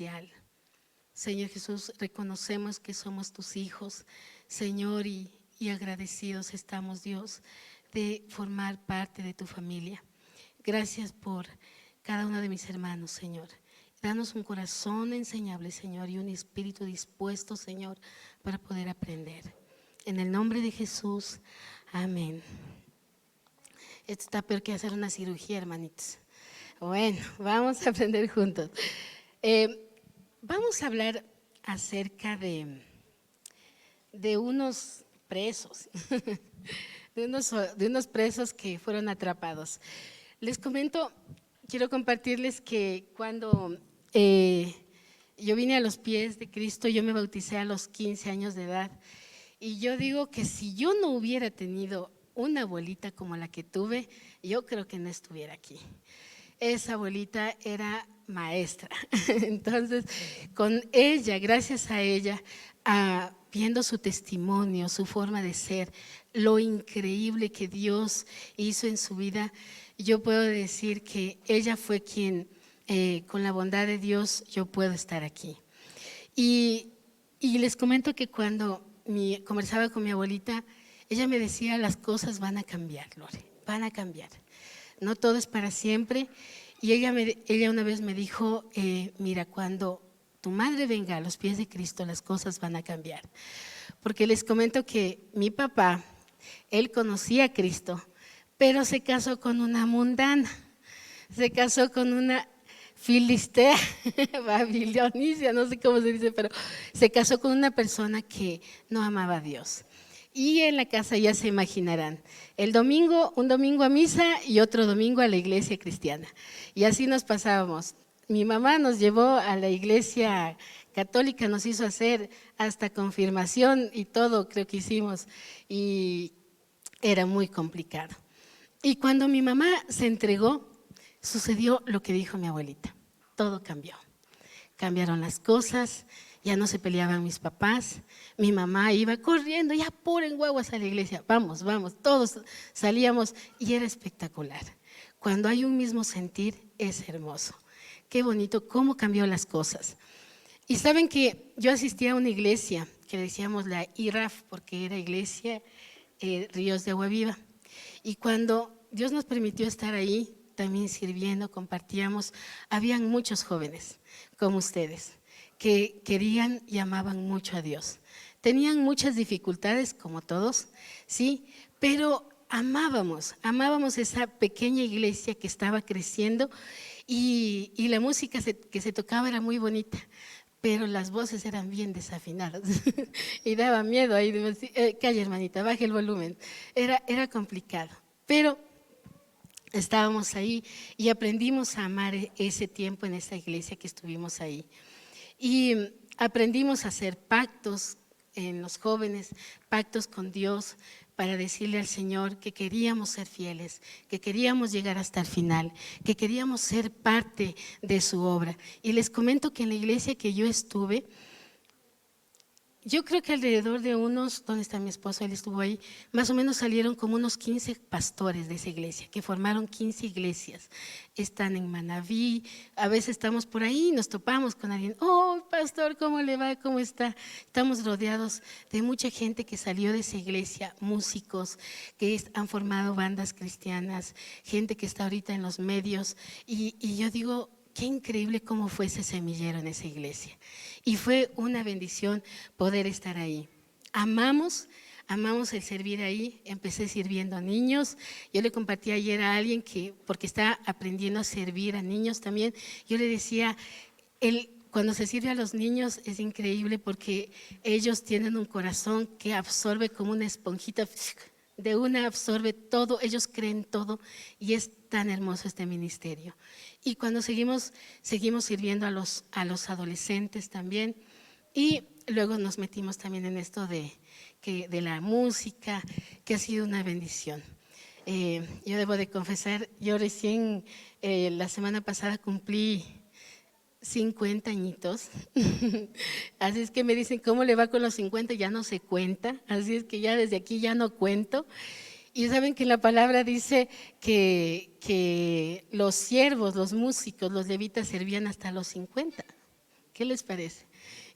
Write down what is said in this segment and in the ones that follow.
especial. Señor Jesús, reconocemos que somos tus hijos, Señor, y agradecidos estamos, Dios, de formar parte de tu familia. Gracias por cada uno de mis hermanos, Señor. Danos un corazón enseñable, Señor, y un espíritu dispuesto, Señor, para poder aprender. En el nombre de Jesús, amén. Esto está peor que hacer una cirugía, hermanitos. Bueno, vamos a aprender juntos. Vamos a hablar acerca de unos presos, de unos presos que fueron atrapados. Les comento, quiero compartirles que cuando yo vine a los pies de Cristo, yo me bauticé a los 15 años de edad. Y yo digo que si yo no hubiera tenido una abuelita como la que tuve, yo creo que no estuviera aquí. Esa abuelita era maestra. Entonces, con ella, gracias a ella, viendo su testimonio, su forma de ser, lo increíble que Dios hizo en su vida, yo puedo decir que ella fue quien, con la bondad de Dios, yo puedo estar aquí. Y les comento que cuando conversaba con mi abuelita, ella me decía, las cosas van a cambiar, Lore, van a cambiar. No todo es para siempre. Y ella una vez me dijo, mira, cuando tu madre venga a los pies de Cristo, las cosas van a cambiar. Porque les comento que mi papá, él conocía a Cristo, pero se casó con una mundana, se casó con una filistea, babilonicia, no sé cómo se dice, pero se casó con una persona que no amaba a Dios. Y en la casa ya se imaginarán, un domingo a misa y otro domingo a la iglesia cristiana. Y así nos pasábamos. Mi mamá nos llevó a la iglesia católica, nos hizo hacer hasta confirmación y todo, creo que hicimos, y era muy complicado. Y cuando mi mamá se entregó, sucedió lo que dijo mi abuelita, todo cambió. Cambiaron las cosas, ya no se peleaban mis papás, mi mamá iba corriendo, ya apuren guaguas a la iglesia, vamos, todos salíamos y era espectacular. Cuando hay un mismo sentir es hermoso, qué bonito cómo cambió las cosas. Y saben que yo asistía a una iglesia que le decíamos la IRAF porque era iglesia Ríos de Agua Viva, y cuando Dios nos permitió estar ahí, también sirviendo, compartíamos, habían muchos jóvenes como ustedes que querían y amaban mucho a Dios. Tenían muchas dificultades como todos, sí, pero amábamos esa pequeña iglesia que estaba creciendo y la música que se tocaba era muy bonita, pero las voces eran bien desafinadas y daba miedo ahí, calla hermanita, baje el volumen, era complicado, pero estábamos ahí y aprendimos a amar ese tiempo en esa iglesia que estuvimos ahí. Y aprendimos a hacer pactos en los jóvenes, pactos con Dios para decirle al Señor que queríamos ser fieles, que queríamos llegar hasta el final, que queríamos ser parte de su obra. Y les comento que en la iglesia que yo estuve, yo creo que alrededor de ¿dónde está mi esposo? Él estuvo ahí, más o menos salieron como unos 15 pastores de esa iglesia, que formaron 15 iglesias. Están en Manabí, a veces estamos por ahí y nos topamos con alguien, oh pastor, ¿cómo le va? ¿Cómo está? Estamos rodeados de mucha gente que salió de esa iglesia, músicos que han formado bandas cristianas, gente que está ahorita en los medios y yo digo, qué increíble cómo fue ese semillero en esa iglesia. Y fue una bendición poder estar ahí. Amamos el servir ahí. Empecé sirviendo a niños. Yo le compartí ayer a alguien que, porque está aprendiendo a servir a niños también, yo le decía, cuando se sirve a los niños es increíble porque ellos tienen un corazón que absorbe como una esponjita, de una absorbe todo, ellos creen todo y es tan hermoso este ministerio. Y cuando seguimos sirviendo a los adolescentes también y luego nos metimos también en esto de la música, que ha sido una bendición. Yo debo de confesar, yo recién la semana pasada cumplí 50 añitos, así es que me dicen, ¿cómo le va con los 50? Ya no se cuenta, así es que ya desde aquí ya no cuento. Y saben que la palabra dice que los siervos, los músicos, los levitas servían hasta los 50. ¿Qué les parece?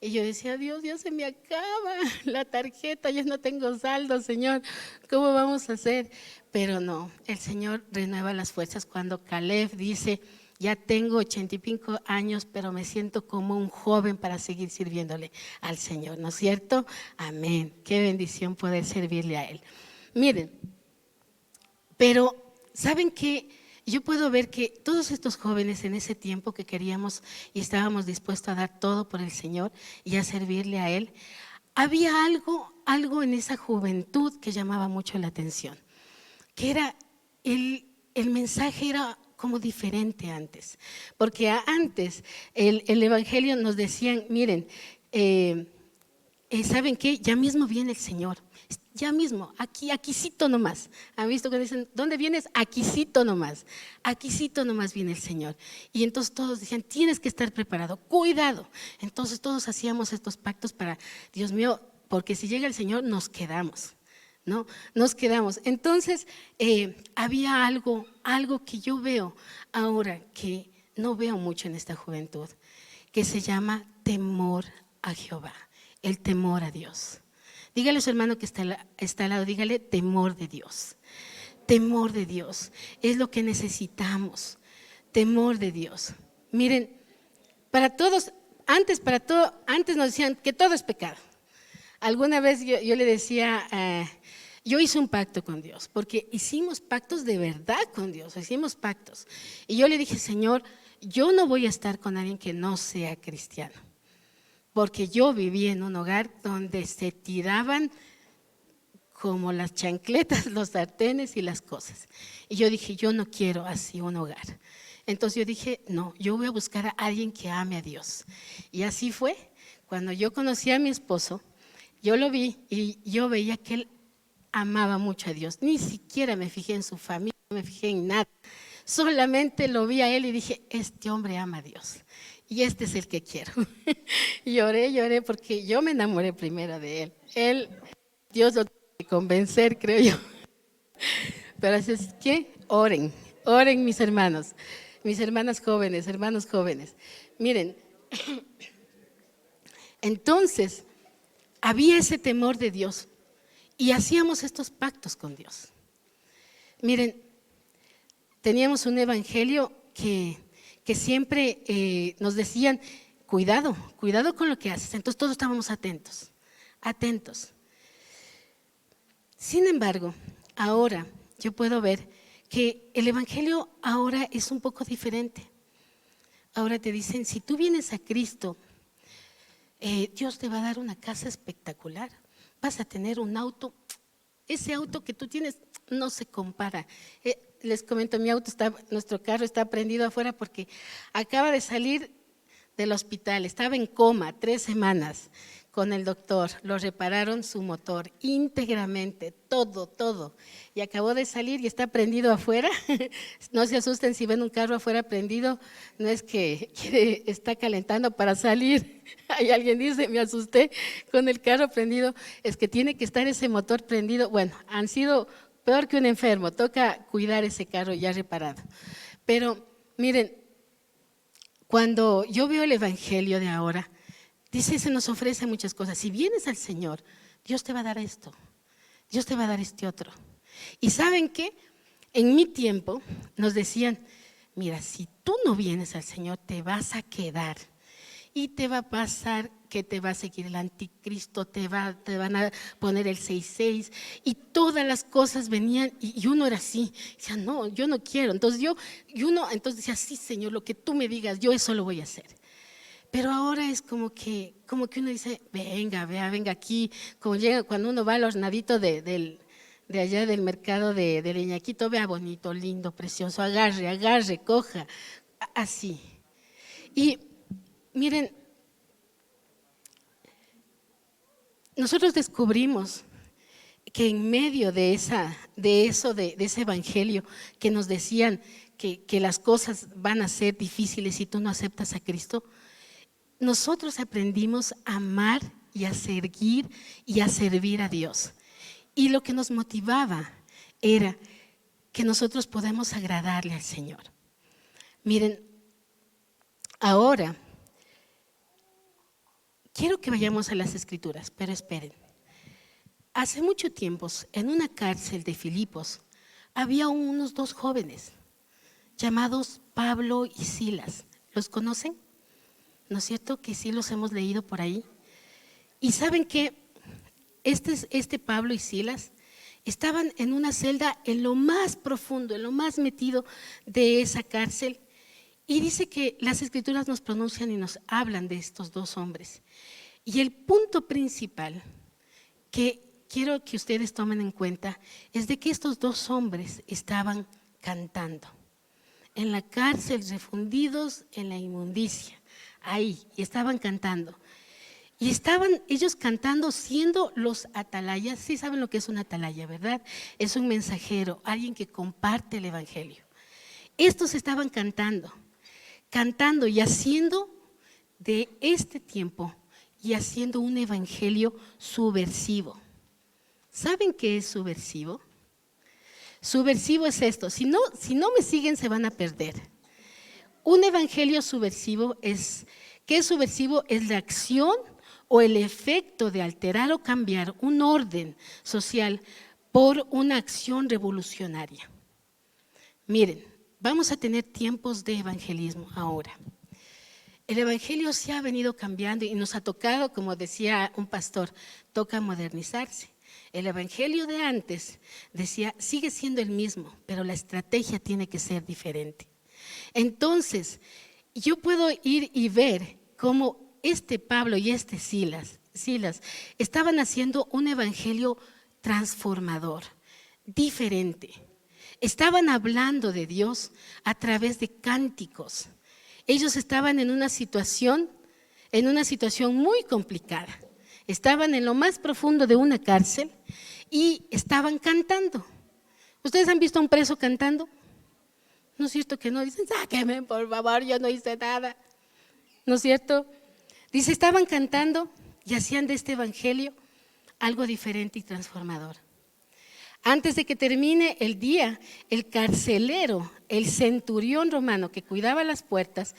Y yo decía, Dios, ya se me acaba la tarjeta, ya no tengo saldo, Señor, ¿cómo vamos a hacer? Pero no, el Señor renueva las fuerzas cuando Caleb dice, ya tengo 85 años, pero me siento como un joven para seguir sirviéndole al Señor, ¿no es cierto? Amén, qué bendición poder servirle a Él. Miren, pero ¿saben qué? Yo puedo ver que todos estos jóvenes en ese tiempo que queríamos y estábamos dispuestos a dar todo por el Señor y a servirle a Él, había algo en esa juventud que llamaba mucho la atención, que era el mensaje era como diferente antes, porque antes el Evangelio nos decían, miren, ¿saben qué? Ya mismo viene el Señor. Ya mismo, aquícito nomás. ¿Han visto que dicen, ¿dónde vienes? Aquícito nomás viene el Señor. Y entonces todos decían, tienes que estar preparado, cuidado. Entonces todos hacíamos estos pactos para, Dios mío, porque si llega el Señor nos quedamos, ¿no? Nos quedamos. Entonces había algo que yo veo ahora que no veo mucho en esta juventud, que se llama temor a Jehová, el temor a Dios. Dígale a su hermano que está al lado, dígale temor de Dios. Temor de Dios es lo que necesitamos. Temor de Dios. Miren, para todos, antes nos decían que todo es pecado. Alguna vez yo le decía, yo hice un pacto con Dios, porque hicimos pactos de verdad con Dios, hicimos pactos. Y yo le dije, Señor, yo no voy a estar con alguien que no sea cristiano. Porque yo viví en un hogar donde se tiraban como las chancletas, los sartenes y las cosas. Y yo dije, yo no quiero así un hogar. Entonces yo dije, no, yo voy a buscar a alguien que ame a Dios. Y así fue. Cuando yo conocí a mi esposo, yo lo vi y yo veía que él amaba mucho a Dios. Ni siquiera me fijé en su familia, no me fijé en nada. Solamente lo vi a él y dije, este hombre ama a Dios. Y este es el que quiero. Lloré porque yo me enamoré primero de él. Dios lo tiene que convencer, creo yo. Pero así es que oren mis hermanos, mis hermanas jóvenes, hermanos jóvenes. Miren, entonces había ese temor de Dios y hacíamos estos pactos con Dios. Miren, teníamos un evangelio que siempre nos decían, cuidado con lo que haces. Entonces todos estábamos atentos. Sin embargo, ahora yo puedo ver que el evangelio ahora es un poco diferente. Ahora te dicen, si tú vienes a Cristo, Dios te va a dar una casa espectacular, vas a tener un auto, ese auto que tú tienes no se compara. Les comento, nuestro carro está prendido afuera porque acaba de salir del hospital, estaba en coma 3 semanas con el doctor, lo repararon su motor íntegramente, todo, y acabó de salir y está prendido afuera. No se asusten si ven un carro afuera prendido, no es que está calentando para salir. Hay alguien dice, me asusté con el carro prendido, es que tiene que estar ese motor prendido. Bueno, han sido peor que un enfermo, toca cuidar ese carro ya reparado. Pero miren, cuando yo veo el evangelio de ahora, dice, se nos ofrece muchas cosas. Si vienes al Señor, Dios te va a dar esto, Dios te va a dar este otro. Y ¿saben qué? En mi tiempo nos decían, mira, si tú no vienes al Señor, te vas a quedar. Y te va a pasar que te va a seguir el anticristo, te van a poner el 666 y todas las cosas venían y uno era así, decía, no, yo no quiero. Entonces entonces decía, sí, Señor, lo que tú me digas, yo eso lo voy a hacer. Pero ahora es como que uno dice, venga aquí, como llega cuando uno va al hornadito de allá del mercado de Leñaquito, vea bonito, lindo, precioso, agarre, coja, así. Y miren, nosotros descubrimos que en medio de ese evangelio que nos decían que las cosas van a ser difíciles si tú no aceptas a Cristo, nosotros aprendimos a amar y a seguir y a servir a Dios. Y lo que nos motivaba era que nosotros podemos agradarle al Señor. Miren, ahora quiero que vayamos a las Escrituras, pero esperen. Hace mucho tiempo, en una cárcel de Filipos, había unos dos jóvenes llamados Pablo y Silas. ¿Los conocen? ¿No es cierto que sí los hemos leído por ahí? Y saben que este Pablo y Silas estaban en una celda en lo más profundo, en lo más metido de esa cárcel. Y dice que las Escrituras nos pronuncian y nos hablan de estos dos hombres. Y el punto principal que quiero que ustedes tomen en cuenta es de que estos dos hombres estaban cantando en la cárcel, refundidos en la inmundicia, ahí, y estaban cantando. Y estaban ellos cantando siendo los atalayas. Sí saben lo que es un atalaya, ¿verdad? Es un mensajero, alguien que comparte el evangelio. Estos estaban cantando y haciendo de este tiempo y haciendo un evangelio subversivo. ¿Saben qué es subversivo? Subversivo es esto. Si no me siguen, se van a perder. Un evangelio subversivo es, ¿qué es subversivo? Es la acción o el efecto de alterar o cambiar un orden social por una acción revolucionaria. Miren, vamos a tener tiempos de evangelismo ahora. El evangelio se ha venido cambiando y nos ha tocado, como decía un pastor, toca modernizarse. El evangelio de antes decía, sigue siendo el mismo, pero la estrategia tiene que ser diferente. Entonces, yo puedo ir y ver cómo este Pablo y este Silas estaban haciendo un evangelio transformador, diferente. Estaban hablando de Dios a través de cánticos. Ellos estaban en una situación muy complicada. Estaban en lo más profundo de una cárcel y estaban cantando. ¿Ustedes han visto a un preso cantando? ¿No es cierto que no? Dicen, sáquenme, por favor, yo no hice nada. ¿No es cierto? Dice, estaban cantando y hacían de este evangelio algo diferente y transformador. Antes de que termine el día, el carcelero, el centurión romano que cuidaba las puertas,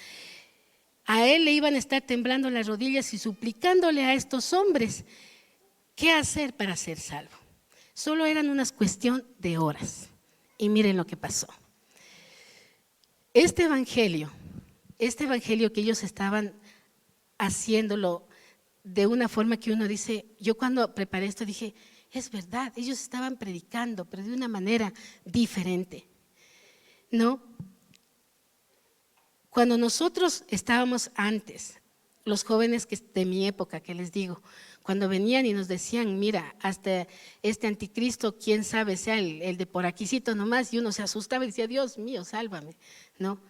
a él le iban a estar temblando las rodillas y suplicándole a estos hombres qué hacer para ser salvo. Solo eran una cuestión de horas. Y miren lo que pasó. Este evangelio que ellos estaban haciéndolo de una forma que uno dice, yo cuando preparé esto dije, es verdad, ellos estaban predicando, pero de una manera diferente, ¿no? Cuando nosotros estábamos antes, los jóvenes de mi época, que les digo, cuando venían y nos decían, mira, hasta este anticristo, quién sabe, sea el de por aquícito nomás, y uno se asustaba y decía, Dios mío, sálvame, ¿no?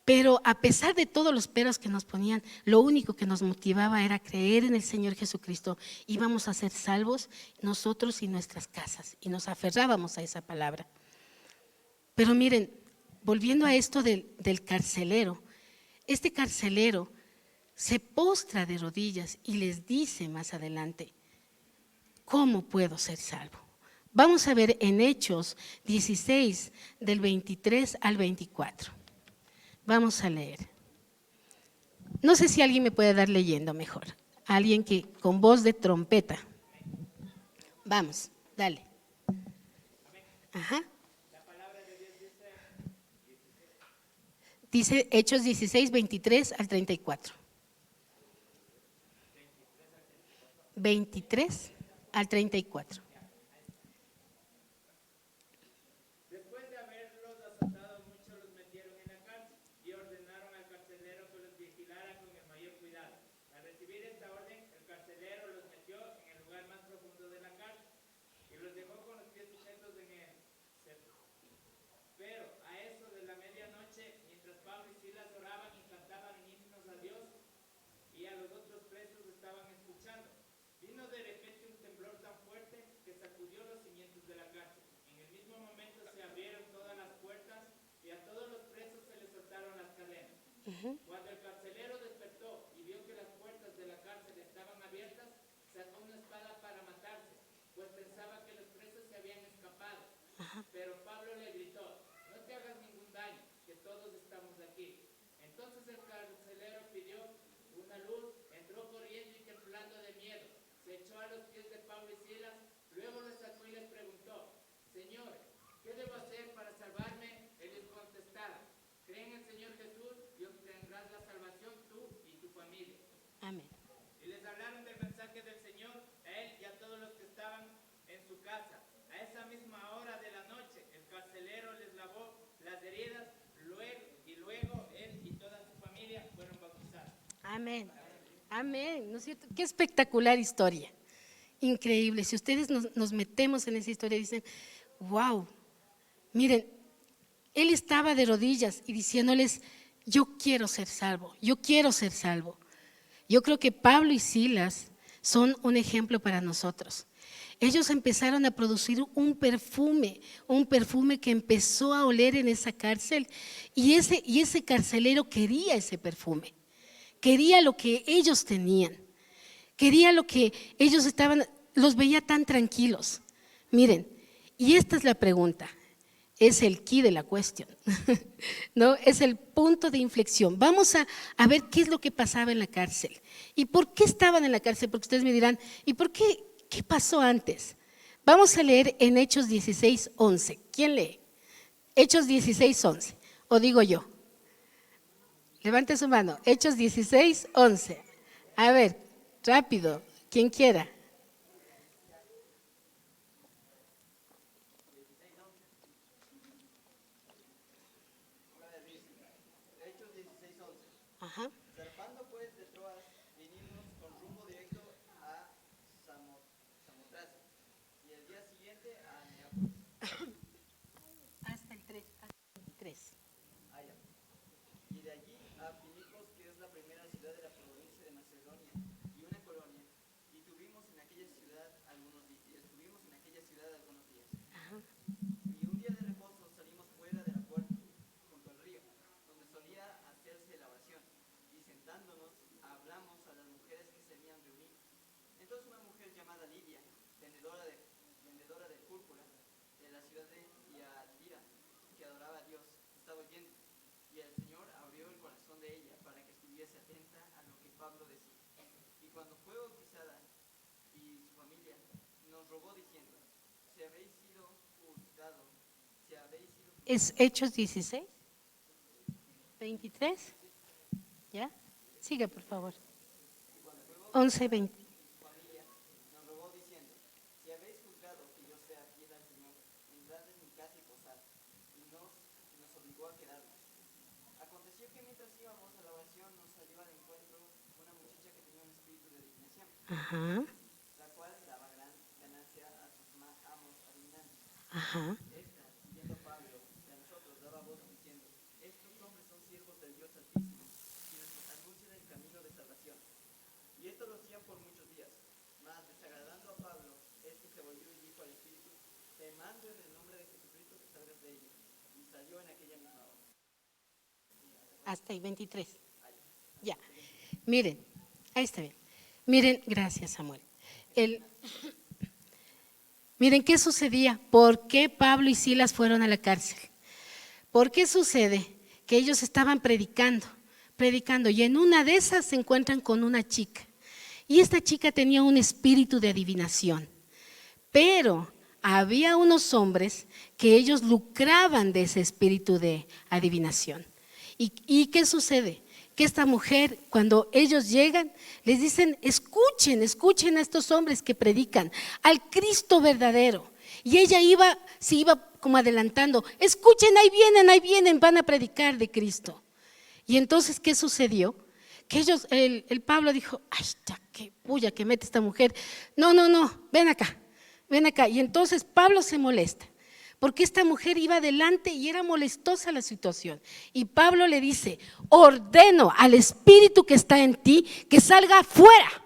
Pero a pesar de todos los peros que nos ponían, lo único que nos motivaba era creer en el Señor Jesucristo. Íbamos a ser salvos nosotros y nuestras casas, y nos aferrábamos a esa palabra. Pero miren, volviendo a esto del carcelero, este carcelero se postra de rodillas y les dice más adelante, ¿cómo puedo ser salvo? Vamos a ver en Hechos 16, del 23 al 24. Vamos a leer. No sé si alguien me puede dar leyendo mejor. Alguien que con voz de trompeta. Vamos, dale. Ajá. Dice Hechos 16, 23 al 34. 23 al 34. Cuando el carcelero despertó y vio que las puertas de la cárcel estaban abiertas, sacó una espada para matarse, pues pensaba que los presos se habían escapado. Pero Pablo le gritó, no te hagas ningún daño, que todos estamos aquí. Entonces el carcelero pidió una luz, entró corriendo y Amén. Amén. ¿No es cierto? Qué espectacular historia. Increíble. Si ustedes nos metemos en esa historia, dicen, wow, miren, él estaba de rodillas y diciéndoles, yo quiero ser salvo, yo quiero ser salvo. Yo creo que Pablo y Silas son un ejemplo para nosotros. Ellos empezaron a producir un perfume que empezó a oler en esa cárcel y ese carcelero quería ese perfume, quería lo que ellos tenían, quería lo que ellos los veía tan tranquilos. Miren, y esta es la pregunta. Es el key de la cuestión, ¿no? Es el punto de inflexión. Vamos a ver qué es lo que pasaba en la cárcel y por qué estaban en la cárcel, porque ustedes me dirán, ¿y por qué? ¿Qué pasó antes? Vamos a leer en Hechos 16:11. ¿Quién lee? Hechos 16:11. ¿O digo yo? Levante su mano. Hechos 16:11. A ver, rápido, quien quiera. Ajá. Zarpando pues de Troas, vinimos con rumbo directo a Samotracia y el día siguiente a Neápolis. Hasta el 3. Allá. Y de allí a Filipos, que es la primera ciudad de la provincia de Macedonia y una colonia, y estuvimos en aquella ciudad algunos días. Ajá. Y un día de reposo salimos fuera de la puerta, junto al río, donde solía hacerse la oración, y sentándonos hablamos a las mujeres que se habían reunido. Entonces una mujer llamada Lidia, vendedora de púrpura de la ciudad de Tiatira, que adoraba a Dios, estaba oyendo, y el Señor abrió el corazón de ella para que estuviese atenta a lo que Pablo decía. Y cuando fue bautizada y su familia, nos rogó diciendo, si habéis sido juzgados, ¿Es Hechos 16? ¿23? ¿Ya? Sigue, por favor. 11:20. familia, nos rogó diciendo, si habéis juzgado que yo sea fiel al Señor, entrad en mi casa y posad, y nos obligó a quedarnos. Aconteció que mientras íbamos a la oración nos salió al encuentro una muchacha que tenía un espíritu de adivinación, Ajá. la cual daba gran ganancia a sus amos adivinantes. Ajá. Esta, siguiendo a Pablo y a nosotros, daba voz diciendo, estos hombres son siervos del Dios Altísimo, quienes nos anuncian el camino de salvación. Y esto lo hacían por muchos días. Mas desagradando a Pablo, este se volvió y dijo al Espíritu, te mando en el nombre de Jesucristo que salgas de ella. Y salió en aquella misma hora. Hasta el 23. Ya. Miren, ahí está bien. Miren, gracias, Samuel. Miren qué sucedía. ¿Por qué Pablo y Silas fueron a la cárcel? ¿Por qué sucede? Que ellos estaban predicando, y en una de esas se encuentran con una chica. Y esta chica tenía un espíritu de adivinación. Pero había unos hombres que ellos lucraban de ese espíritu de adivinación. ¿Y qué sucede? Que esta mujer, cuando ellos llegan, les dicen, escuchen a estos hombres que predican al Cristo verdadero. Y ella se iba como adelantando, escuchen, ahí vienen, van a predicar de Cristo. Y entonces, ¿qué sucedió? Que el Pablo dijo, ay, ya, qué bulla que mete esta mujer. No, ven acá. Y entonces Pablo se molesta, porque esta mujer iba adelante y era molestosa la situación. Y Pablo le dice, ordeno al espíritu que está en ti que salga fuera.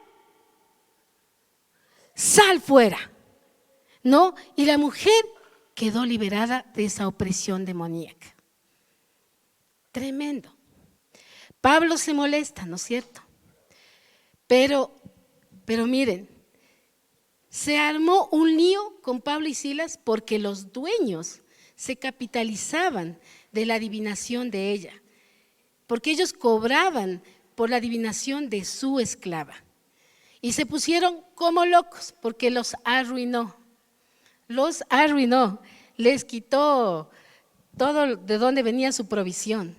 Sal fuera. ¿No? Y la mujer quedó liberada de esa opresión demoníaca. Tremendo. Pablo se molesta, ¿no es cierto? Pero miren, se armó un lío con Pablo y Silas porque los dueños se capitalizaban de la adivinación de ella, porque ellos cobraban por la adivinación de su esclava. Y se pusieron como locos porque los arruinó, les quitó todo de donde venía su provisión,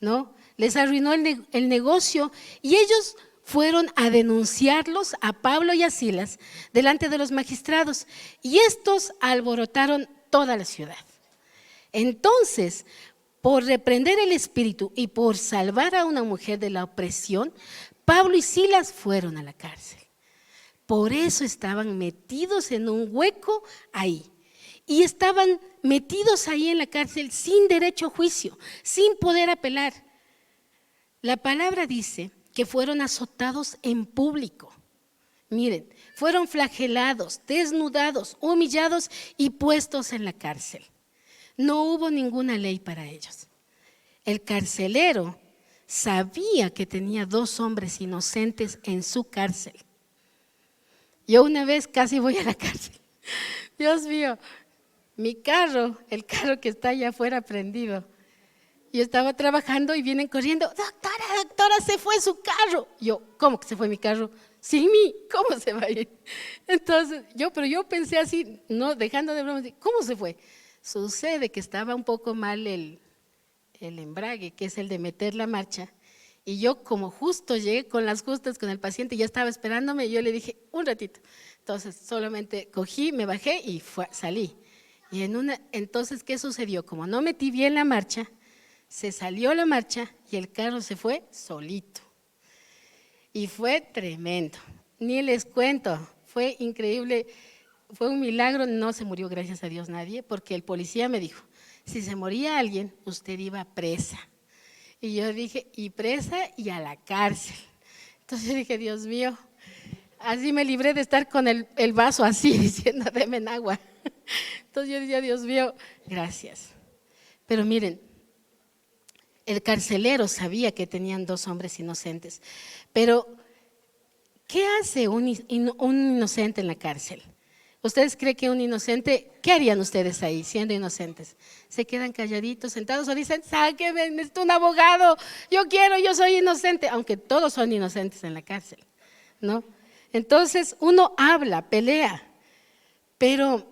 ¿no? Les arruinó el negocio y ellos fueron a denunciarlos a Pablo y a Silas delante de los magistrados y estos alborotaron toda la ciudad. Entonces, por reprender el espíritu y por salvar a una mujer de la opresión, Pablo y Silas fueron a la cárcel. Por eso estaban metidos en un hueco ahí. Y estaban metidos ahí en la cárcel sin derecho a juicio, sin poder apelar. La palabra dice que fueron azotados en público. Miren, fueron flagelados, desnudados, humillados y puestos en la cárcel. No hubo ninguna ley para ellos. El carcelero sabía que tenía 2 hombres inocentes en su cárcel. Yo una vez casi voy a la cárcel. Dios mío, mi carro, el carro que está allá afuera prendido. Yo estaba trabajando y vienen corriendo, doctora, se fue su carro. Yo, ¿cómo que se fue mi carro? Sin mí, ¿cómo se va a ir? Entonces, yo pensé así, no dejando de broma, ¿cómo se fue? Sucede que estaba un poco mal el embrague, que es el de meter la marcha. Y yo como justo llegué con las justas con el paciente, ya estaba esperándome, y yo le dije, un ratito. Entonces, solamente cogí, me bajé y salí. Y entonces, ¿qué sucedió? Como no metí bien la marcha, se salió la marcha y el carro se fue solito. Y fue tremendo, ni les cuento, fue increíble, fue un milagro, no se murió gracias a Dios nadie, porque el policía me dijo, si se moría alguien, usted iba presa. Y yo dije, y presa y a la cárcel. Entonces yo dije, Dios mío, así me libré de estar con el vaso así, diciendo, denme agua. Entonces yo decía, Dios mío, gracias. Pero miren, el carcelero sabía que tenían 2 hombres inocentes, pero ¿qué hace un inocente en la cárcel? ¿Ustedes creen que un inocente, qué harían ustedes ahí siendo inocentes? ¿Se quedan calladitos, sentados o dicen, sáquenme, necesito un abogado, yo soy inocente? Aunque todos son inocentes en la cárcel, ¿no? Entonces uno habla, pelea, pero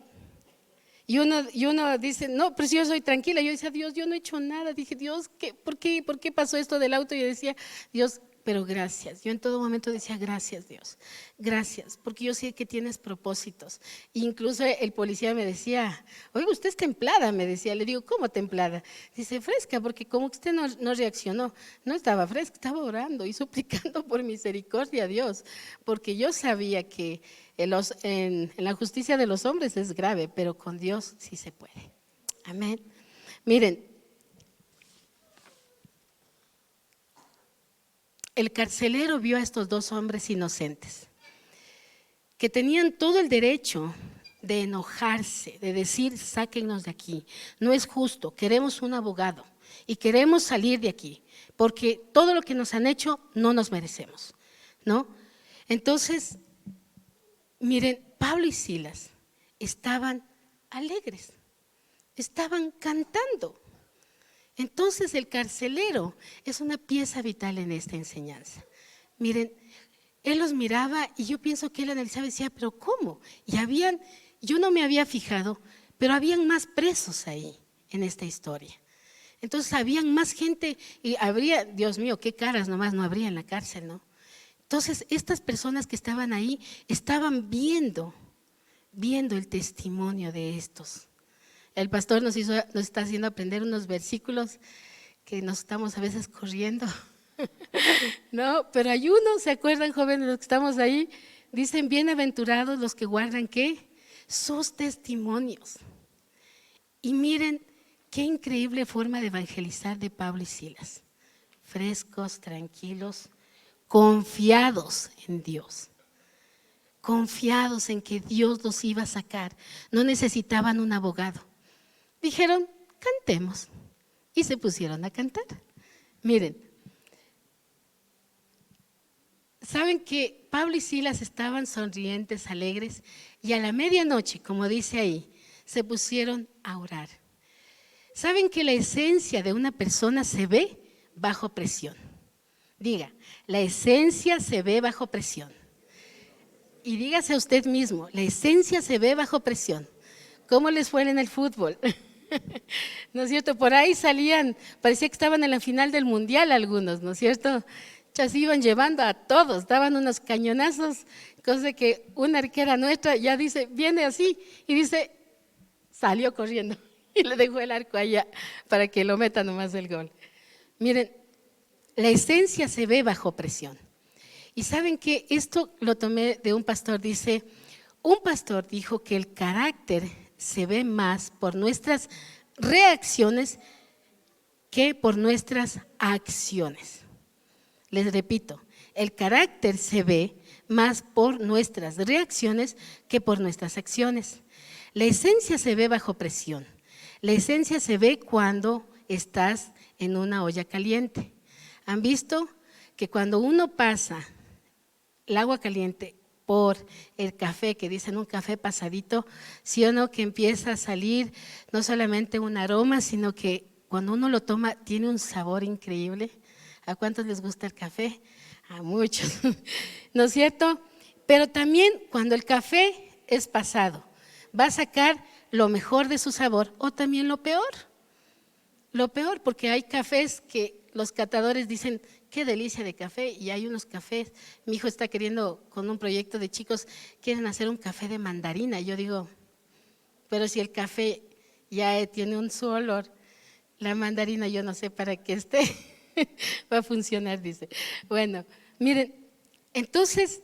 y uno dice, no, pero si yo soy tranquila. Yo decía, Dios, yo no he hecho nada. Dije, Dios, ¿por qué pasó esto del auto? Y yo decía, Dios, pero gracias. Yo en todo momento decía, gracias, Dios, gracias, porque yo sé que tienes propósitos. Incluso el policía me decía, oiga, usted es templada, me decía. Le digo, ¿cómo templada? Dice, fresca, porque como usted no reaccionó. No estaba fresca, estaba orando y suplicando por misericordia a Dios, porque yo sabía que en la justicia de los hombres es grave, pero con Dios sí se puede. Amén. Miren, el carcelero vio a estos 2 hombres inocentes que tenían todo el derecho de enojarse, de decir, sáquennos de aquí, no es justo, queremos un abogado y queremos salir de aquí, porque todo lo que nos han hecho no nos merecemos, ¿no? Entonces, miren, Pablo y Silas estaban alegres, estaban cantando. Entonces el carcelero es una pieza vital en esta enseñanza. Miren, él los miraba y yo pienso que él analizaba y decía, pero ¿cómo? Y yo no me había fijado, pero habían más presos ahí en esta historia. Entonces habían más gente y habría, Dios mío, qué caras nomás no habría en la cárcel, ¿no? Entonces estas personas que estaban ahí estaban viendo el testimonio de estos. El pastor nos está haciendo aprender unos versículos que nos estamos a veces corriendo, ¿no? Pero hay uno, ¿se acuerdan, jóvenes, los que estamos ahí? Dicen, bienaventurados los que guardan, ¿qué? Sus testimonios. Y miren, qué increíble forma de evangelizar de Pablo y Silas. Frescos, tranquilos, confiados en Dios. Confiados en que Dios los iba a sacar. No necesitaban un abogado. Dijeron, cantemos, y se pusieron a cantar. Miren, saben que Pablo y Silas estaban sonrientes, alegres, y a la medianoche, como dice ahí, se pusieron a orar. Saben que la esencia de una persona se ve bajo presión. Diga, la esencia se ve bajo presión. Y dígase a usted mismo, la esencia se ve bajo presión. ¿Cómo les fue en el fútbol? ¿No es cierto? Por ahí salían, parecía que estaban en la final del mundial algunos, ¿no es cierto? Ya se iban llevando a todos, daban unos cañonazos, cosa que una arquera nuestra ya dice, viene así, y dice, salió corriendo y le dejó el arco allá para que lo meta nomás el gol. Miren, la esencia se ve bajo presión. Y saben que esto lo tomé de un pastor, dice, un pastor dijo que el carácter se ve más por nuestras reacciones que por nuestras acciones. Les repito, el carácter se ve más por nuestras reacciones que por nuestras acciones. La esencia se ve bajo presión. La esencia se ve cuando estás en una olla caliente. ¿Han visto que cuando uno pasa el agua caliente por el café, que dicen un café pasadito, sí o no, que empieza a salir no solamente un aroma, sino que cuando uno lo toma tiene un sabor increíble? ¿A cuántos les gusta el café? A muchos, ¿no es cierto? Pero también cuando el café es pasado, va a sacar lo mejor de su sabor o también lo peor. Lo peor, porque hay cafés que los catadores dicen, qué delicia de café, y hay unos cafés, mi hijo está queriendo, con un proyecto de chicos, quieren hacer un café de mandarina. Yo digo, pero si el café ya tiene un su olor, la mandarina yo no sé para qué esté, va a funcionar, dice. Bueno, miren, entonces,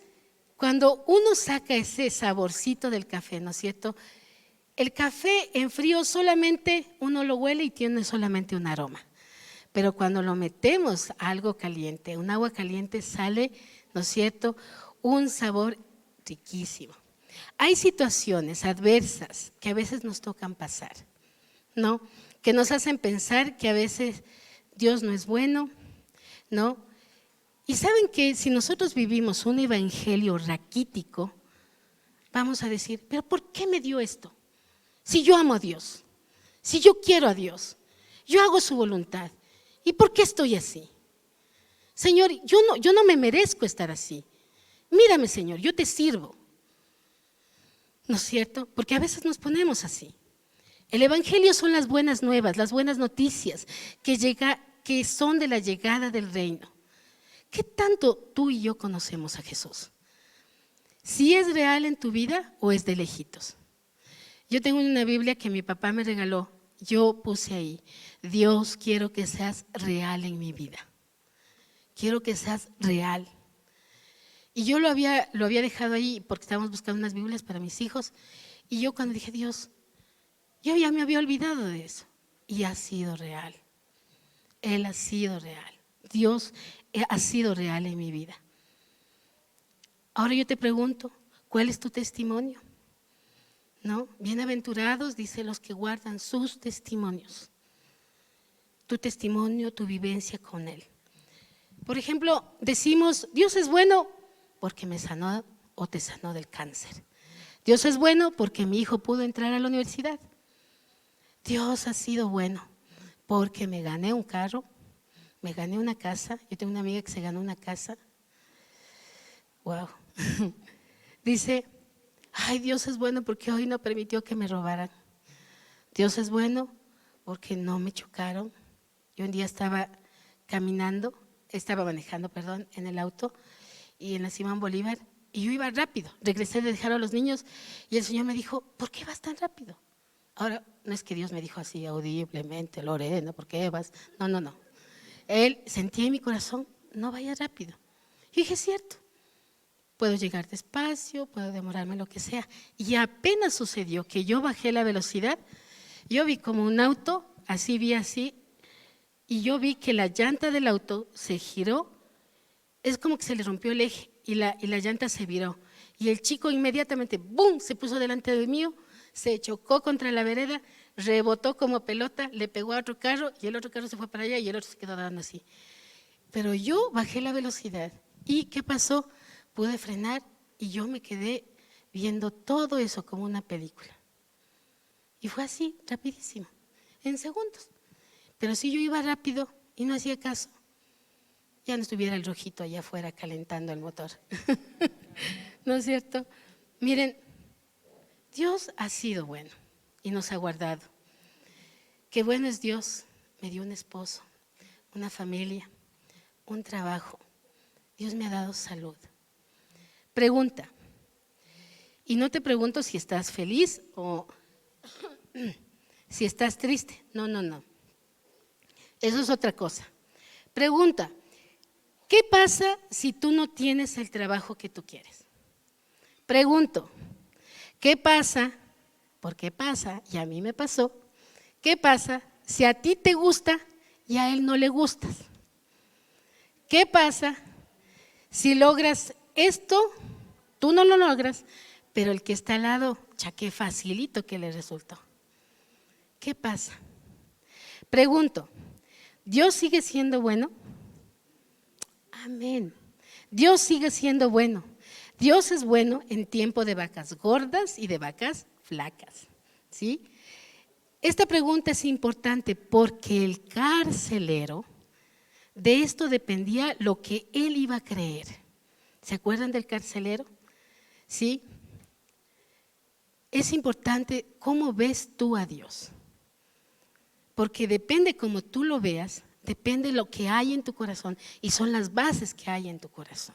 cuando uno saca ese saborcito del café, ¿no es cierto? El café en frío solamente uno lo huele y tiene solamente un aroma. Pero cuando lo metemos a algo caliente, un agua caliente, sale, ¿no es cierto?, un sabor riquísimo. Hay situaciones adversas que a veces nos tocan pasar, ¿no? Que nos hacen pensar que a veces Dios no es bueno, ¿no? Y saben que si nosotros vivimos un evangelio raquítico, vamos a decir, ¿pero por qué me dio esto? Si yo amo a Dios, si yo quiero a Dios, yo hago su voluntad, ¿y por qué estoy así? Señor, yo no me merezco estar así. Mírame, Señor, yo te sirvo. ¿No es cierto? Porque a veces nos ponemos así. El evangelio son las buenas nuevas, las buenas noticias que son de la llegada del reino. ¿Qué tanto tú y yo conocemos a Jesús? ¿Si es real en tu vida o es de lejitos? Yo tengo una Biblia que mi papá me regaló. Yo puse ahí, Dios, quiero que seas real en mi vida. Quiero que seas real. Y yo lo había dejado ahí porque estábamos buscando unas Biblias para mis hijos. Y yo cuando dije, Dios, yo ya me había olvidado de eso. Y ha sido real. Él ha sido real. Dios ha sido real en mi vida. Ahora yo te pregunto, ¿cuál es tu testimonio? ¿No? Bienaventurados, dice, los que guardan sus testimonios. Tu testimonio, tu vivencia con Él. Por ejemplo, decimos, Dios es bueno porque me sanó o te sanó del cáncer. Dios es bueno porque mi hijo pudo entrar a la universidad. Dios ha sido bueno porque me gané un carro, me gané una casa. Yo tengo una amiga que se ganó una casa. Wow. Dice, ay, Dios es bueno porque hoy no permitió que me robaran. Dios es bueno porque no me chocaron. Yo un día estaba manejando, en el auto y en la Simón Bolívar, y yo iba rápido. Regresé de dejar a los niños y el Señor me dijo, ¿por qué vas tan rápido? Ahora, no es que Dios me dijo así audiblemente, Lorena, ¿por qué vas? No. Él sentía en mi corazón, no vayas rápido. Y dije, cierto. Puedo llegar despacio, puedo demorarme lo que sea. Y apenas sucedió que yo bajé la velocidad, yo vi como un auto, y yo vi que la llanta del auto se giró, es como que se le rompió el eje y la llanta se viró. Y el chico inmediatamente, ¡bum!, se puso delante de mí, se chocó contra la vereda, rebotó como pelota, le pegó a otro carro y el otro carro se fue para allá y el otro se quedó dando así. Pero yo bajé la velocidad y ¿qué pasó? Pude frenar y yo me quedé viendo todo eso como una película. Y fue así, rapidísimo, en segundos. Pero si yo iba rápido y no hacía caso, ya no estuviera el rojito allá afuera calentando el motor. ¿No es cierto? Miren, Dios ha sido bueno y nos ha guardado. Qué bueno es Dios, me dio un esposo, una familia, un trabajo. Dios me ha dado salud. Pregunta, y no te pregunto si estás feliz o si estás triste. No. Eso es otra cosa. Pregunta, ¿Qué pasa si tú no tienes el trabajo que tú quieres? Pregunto, ¿qué pasa? Porque pasa, y a mí me pasó, ¿qué pasa si a ti te gusta y a él no le gustas? ¿Qué pasa si logras esto? Tú no lo logras, pero el que está al lado, ya qué facilito que le resultó. ¿Qué pasa? Pregunto, ¿Dios sigue siendo bueno? Amén. Dios sigue siendo bueno. Dios es bueno en tiempo de vacas gordas y de vacas flacas, ¿sí? Esta pregunta es importante porque el carcelero, de esto dependía lo que él iba a creer. ¿Se acuerdan del carcelero? ¿Sí? Es importante cómo ves tú a Dios. Porque depende cómo tú lo veas, depende lo que hay en tu corazón y son las bases que hay en tu corazón.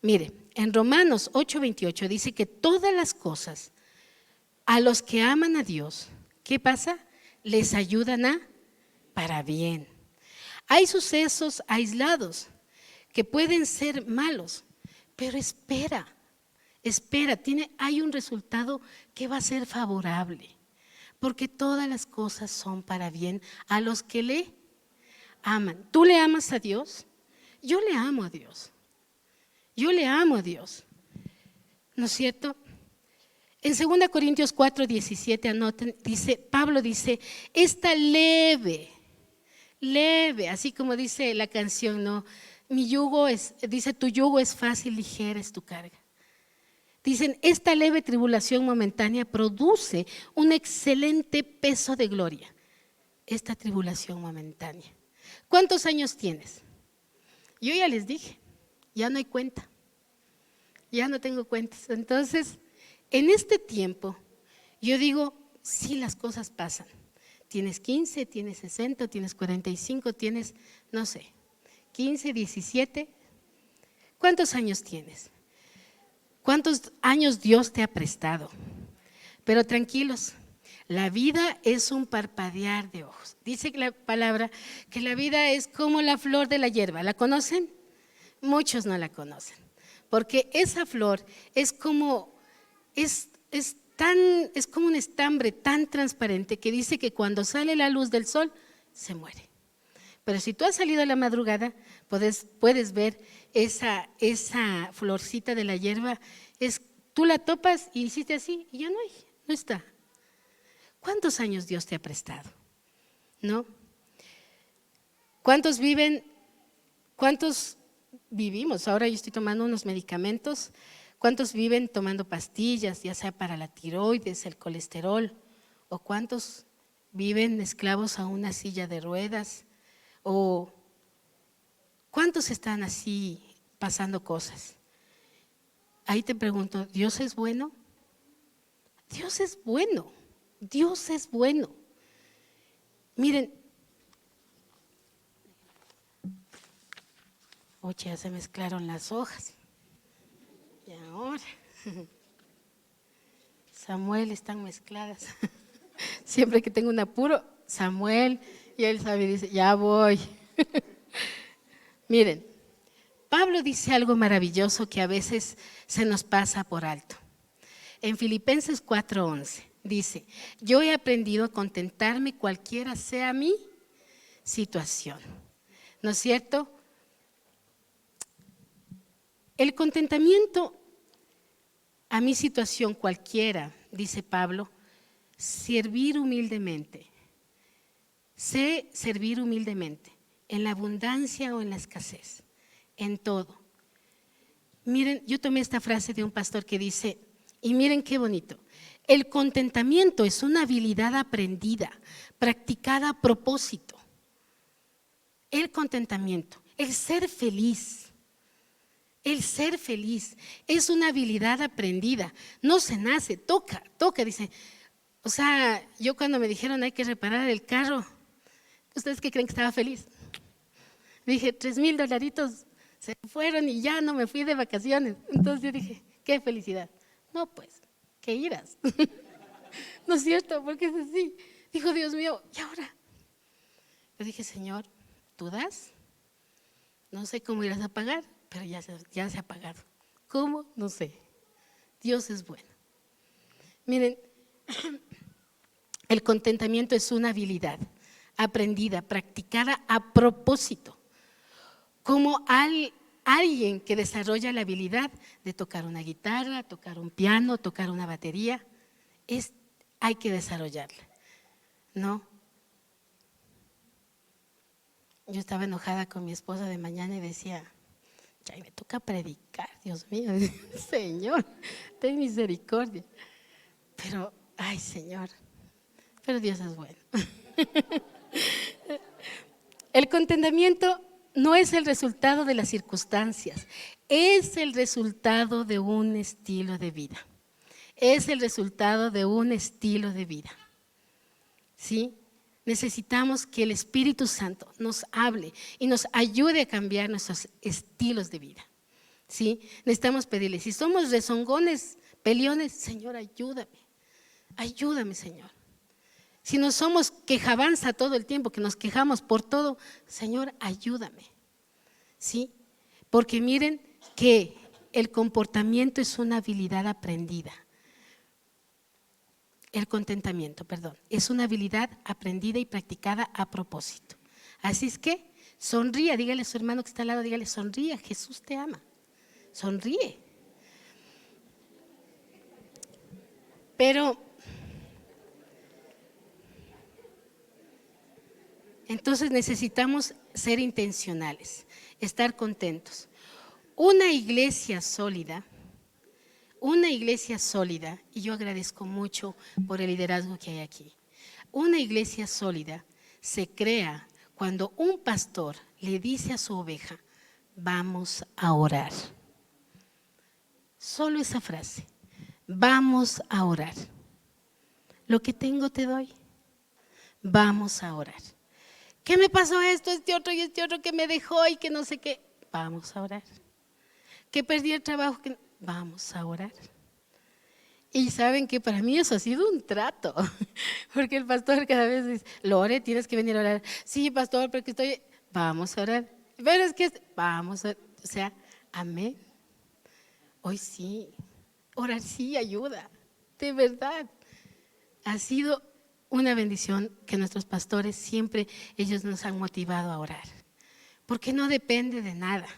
Mire, en Romanos 8:28 dice que todas las cosas a los que aman a Dios, ¿qué pasa? Les ayudan para bien. Hay sucesos aislados que pueden ser malos, pero espera, hay un resultado que va a ser favorable, porque todas las cosas son para bien a los que le aman. ¿Tú le amas a Dios? Yo le amo a Dios. Yo le amo a Dios. ¿No es cierto? En 2 Corintios 4:17, anoten, Pablo dice, esta leve, así como dice la canción, ¿no? Dice, tu yugo es fácil, ligera es tu carga. Dicen, esta leve tribulación momentánea produce un excelente peso de gloria. Esta tribulación momentánea. ¿Cuántos años tienes? Yo ya les dije, ya no hay cuenta. Ya no tengo cuentas. Entonces, en este tiempo, yo digo, sí, las cosas pasan. Tienes 15, tienes 60, tienes 45, tienes, no sé, 15, 17. ¿Cuántos años tienes? ¿Cuántos años Dios te ha prestado? Pero tranquilos, la vida es un parpadear de ojos. Dice la palabra que la vida es como la flor de la hierba. ¿La conocen? Muchos no la conocen, porque esa flor es como un estambre tan transparente que dice que cuando sale la luz del sol se muere. Pero si tú has salido a la madrugada, puedes ver esa florcita de la hierba, tú la topas y hiciste así y ya no está. ¿Cuántos años Dios te ha prestado? ¿No? ¿Cuántos vivimos? Ahora yo estoy tomando unos medicamentos. ¿Cuántos viven tomando pastillas, ya sea para la tiroides, el colesterol? ¿O cuántos viven esclavos a una silla de ruedas? ¿O cuántos están así pasando cosas? Ahí te pregunto, ¿Dios es bueno? Dios es bueno, Dios es bueno. Miren, oye, ya se mezclaron las hojas. Y ahora, Samuel están mezcladas. Siempre que tengo un apuro, Samuel, y él sabe y dice, ya voy. Miren, Pablo dice algo maravilloso que a veces se nos pasa por alto. En Filipenses 4:11 dice, yo he aprendido a contentarme cualquiera sea mi situación. ¿No es cierto? El contentamiento a mi situación cualquiera, dice Pablo, servir humildemente. Sé servir humildemente, en la abundancia o en la escasez, en todo. Miren, yo tomé esta frase de un pastor que dice, y miren qué bonito, el contentamiento es una habilidad aprendida, practicada a propósito. El contentamiento, el ser feliz es una habilidad aprendida, no se nace, toca, dice. O sea, yo cuando me dijeron hay que reparar el carro, ¿ustedes qué creen que estaba feliz? Dije, $3,000 se fueron y ya no me fui de vacaciones. Entonces yo dije, qué felicidad. No, pues, qué iras. ¿No es cierto? Porque es así. Dijo, Dios mío, ¿y ahora? Yo dije, Señor, ¿tú das? No sé cómo irás a pagar, pero ya se ha pagado. ¿Cómo? No sé. Dios es bueno. Miren, el contentamiento es una habilidad aprendida, practicada a propósito, como alguien que desarrolla la habilidad de tocar una guitarra, tocar un piano, tocar una batería, hay que desarrollarla, ¿no? Yo estaba enojada con mi esposa de mañana y decía, ya me toca predicar, Dios mío, Señor, ten misericordia. Pero, ay Señor, pero Dios es bueno. El contentamiento no es el resultado de las circunstancias, es el resultado de un estilo de vida. Es el resultado de un estilo de vida. ¿Sí? Necesitamos que el Espíritu Santo nos hable y nos ayude a cambiar nuestros estilos de vida. ¿Sí? Necesitamos pedirle, si somos rezongones, peleones, Señor, ayúdame. Ayúdame, Señor. Si no somos quejabanza todo el tiempo, que nos quejamos por todo, Señor, ayúdame. ¿Sí? Porque miren que el comportamiento es una habilidad aprendida. El contentamiento, perdón, es una habilidad aprendida y practicada a propósito. Así es que sonría, dígale a su hermano que está al lado, dígale, sonríe, Jesús te ama. Sonríe. Pero entonces necesitamos ser intencionales, estar contentos. Una iglesia sólida, y yo agradezco mucho por el liderazgo que hay aquí. Una iglesia sólida se crea cuando un pastor le dice a su oveja, vamos a orar. Solo esa frase, vamos a orar. Lo que tengo te doy, vamos a orar. ¿Qué me pasó esto, este otro y este otro que me dejó y que no sé qué? Vamos a orar. Que perdí el trabajo, vamos a orar. Y saben que para mí eso ha sido un trato, porque el pastor cada vez dice, Lore, tienes que venir a orar. Sí, pastor, porque vamos a orar. Pero es que, vamos a orar. O sea, amén. Hoy sí, orar sí ayuda, de verdad. Ha sido una bendición que nuestros pastores siempre, ellos nos han motivado a orar, porque no depende de nada.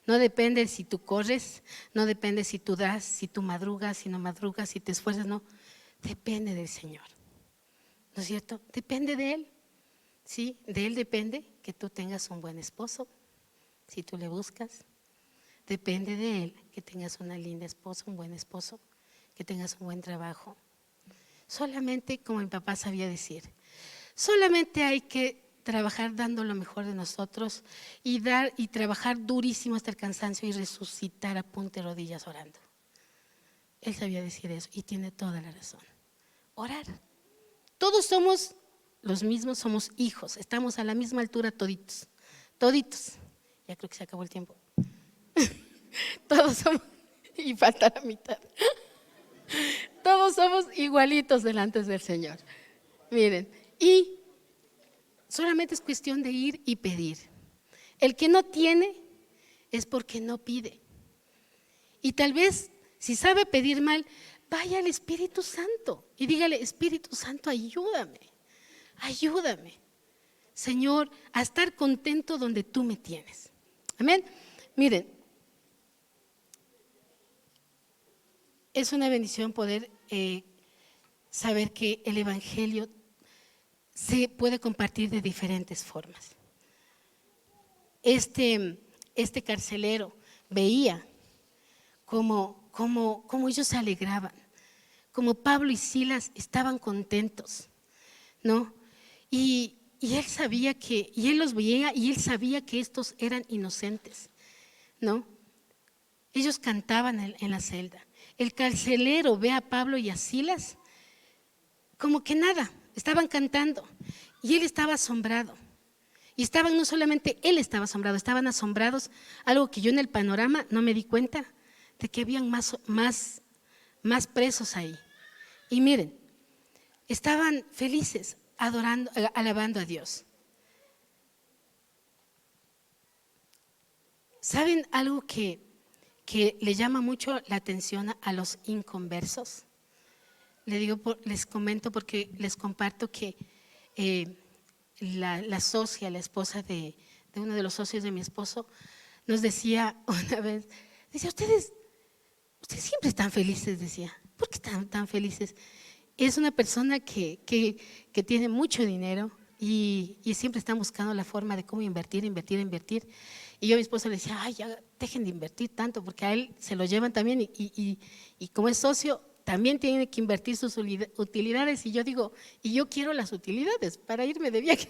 No depende si tú corres, no depende si tú das, si tú madrugas, si no madrugas, si te esfuerzas, no. Depende del Señor, ¿no es cierto? Depende de Él, ¿sí? De Él depende que tú tengas un buen esposo, si tú le buscas. Depende de Él que tengas una linda esposa, un buen esposo, que tengas un buen trabajo. Solamente, como mi papá sabía decir, solamente hay que trabajar dando lo mejor de nosotros y trabajar durísimo hasta el cansancio y resucitar a punta de rodillas orando. Él sabía decir eso y tiene toda la razón. Orar. Todos somos los mismos, somos hijos, estamos a la misma altura toditos. Toditos. Ya creo que se acabó el tiempo. Todos somos, y falta la mitad. Todos somos igualitos delante del Señor. Miren, y solamente es cuestión de ir y pedir. El que no tiene es porque no pide. Y tal vez, si sabe pedir mal, vaya al Espíritu Santo y dígale, Espíritu Santo, ayúdame, ayúdame, Señor, a estar contento donde tú me tienes. Amén. Miren, es una bendición poder saber que el Evangelio se puede compartir de diferentes formas. Este carcelero veía cómo ellos se alegraban, como Pablo y Silas estaban contentos, ¿no? Y él sabía y él los veía y él sabía que estos eran inocentes, ¿no? Ellos cantaban en la celda. El carcelero ve a Pablo y a Silas como que nada, estaban cantando y él estaba asombrado. Y no solamente él estaba asombrado, estaban asombrados, algo que yo en el panorama no me di cuenta, de que habían más presos ahí. Y miren, estaban felices, alabando a Dios. ¿Saben algo que le llama mucho la atención a los inconversos? Les comento porque les comparto que la socia, la esposa de uno de los socios de mi esposo, nos decía una vez, decía, ustedes siempre están felices, decía, ¿por qué están tan felices? Es una persona que tiene mucho dinero y siempre están buscando la forma de cómo invertir. Y yo a mi esposa le decía, ay, ya dejen de invertir tanto, porque a él se lo llevan también y como es socio, también tiene que invertir sus utilidades. Y yo digo, y yo quiero las utilidades para irme de viaje.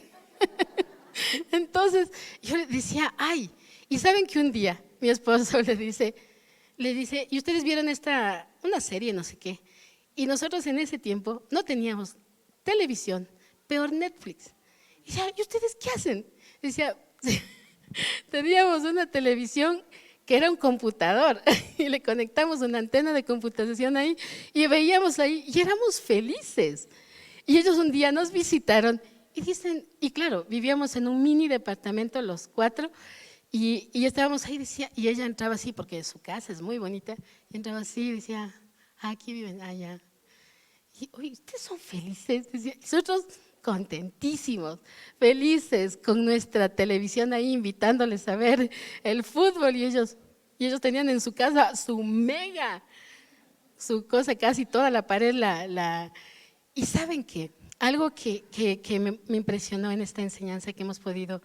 Entonces yo le decía, ay, y saben que un día mi esposo le dice, y ustedes vieron una serie, no sé qué, y nosotros en ese tiempo no teníamos televisión, peor Netflix. Y decía, ¿y ustedes qué hacen? Decía, sí, teníamos una televisión que era un computador y le conectamos una antena de computación ahí y veíamos ahí y éramos felices. Y ellos un día nos visitaron y dicen, y claro, vivíamos en un mini departamento los 4 y estábamos ahí, decía, y ella entraba así porque su casa es muy bonita, y entraba así y decía, aquí viven, allá. Y oye, ¿ustedes son felices? Decía, nosotros contentísimos, felices con nuestra televisión ahí invitándoles a ver el fútbol y ellos tenían en su casa su cosa casi toda la pared. Y ¿saben qué? Algo que me impresionó en esta enseñanza que hemos podido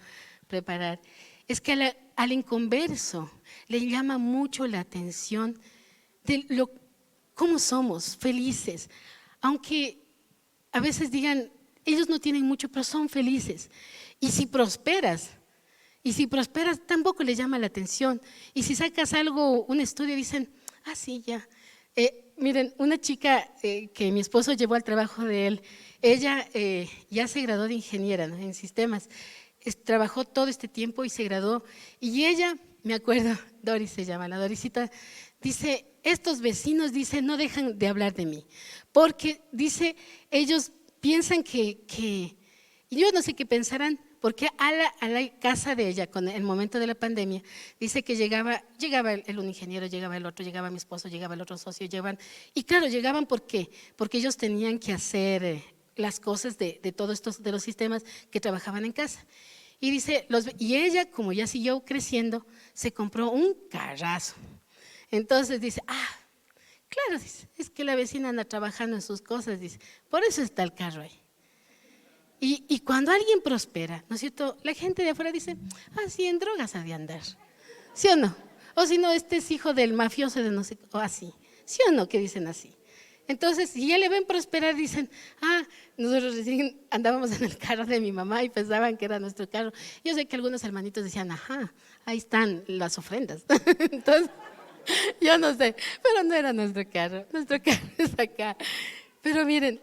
preparar es que al inconverso le llama mucho la atención de cómo somos felices, aunque a veces digan, ellos no tienen mucho, pero son felices. Y si prosperas tampoco les llama la atención. Y si sacas algo, un estudio, dicen, ah, sí, ya. Miren, una chica que mi esposo llevó al trabajo de él, ella ya se graduó de ingeniera, ¿no?, en sistemas. Trabajó todo este tiempo y se graduó. Y ella, me acuerdo, Doris se llama, la Dorisita, dice, estos vecinos, dice, no dejan de hablar de mí. Porque, dice, ellos piensan que yo no sé qué pensarán, porque a la casa de ella, con el momento de la pandemia, dice que llegaba un ingeniero, llegaba el otro, llegaba mi esposo, llegaba el otro socio, y claro, llegaban ¿por qué? Porque ellos tenían que hacer las cosas de todos estos, de los sistemas que trabajaban en casa. Y dice, y ella, como ya siguió creciendo, se compró un carrazo. Entonces dice, claro, dice, es que la vecina anda trabajando en sus cosas, dice, por eso está el carro ahí. Y cuando alguien prospera, ¿no es cierto? La gente de afuera dice, sí, en drogas ha de andar, ¿sí o no? O si no, este es hijo del mafioso de no sé, o así, ¿sí o no? Que dicen así. Entonces, si ya le ven prosperar, dicen, nosotros recién andábamos en el carro de mi mamá y pensaban que era nuestro carro. Yo sé que algunos hermanitos decían, ahí están las ofrendas. Entonces, yo no sé, pero no era nuestro carro es acá. Pero miren,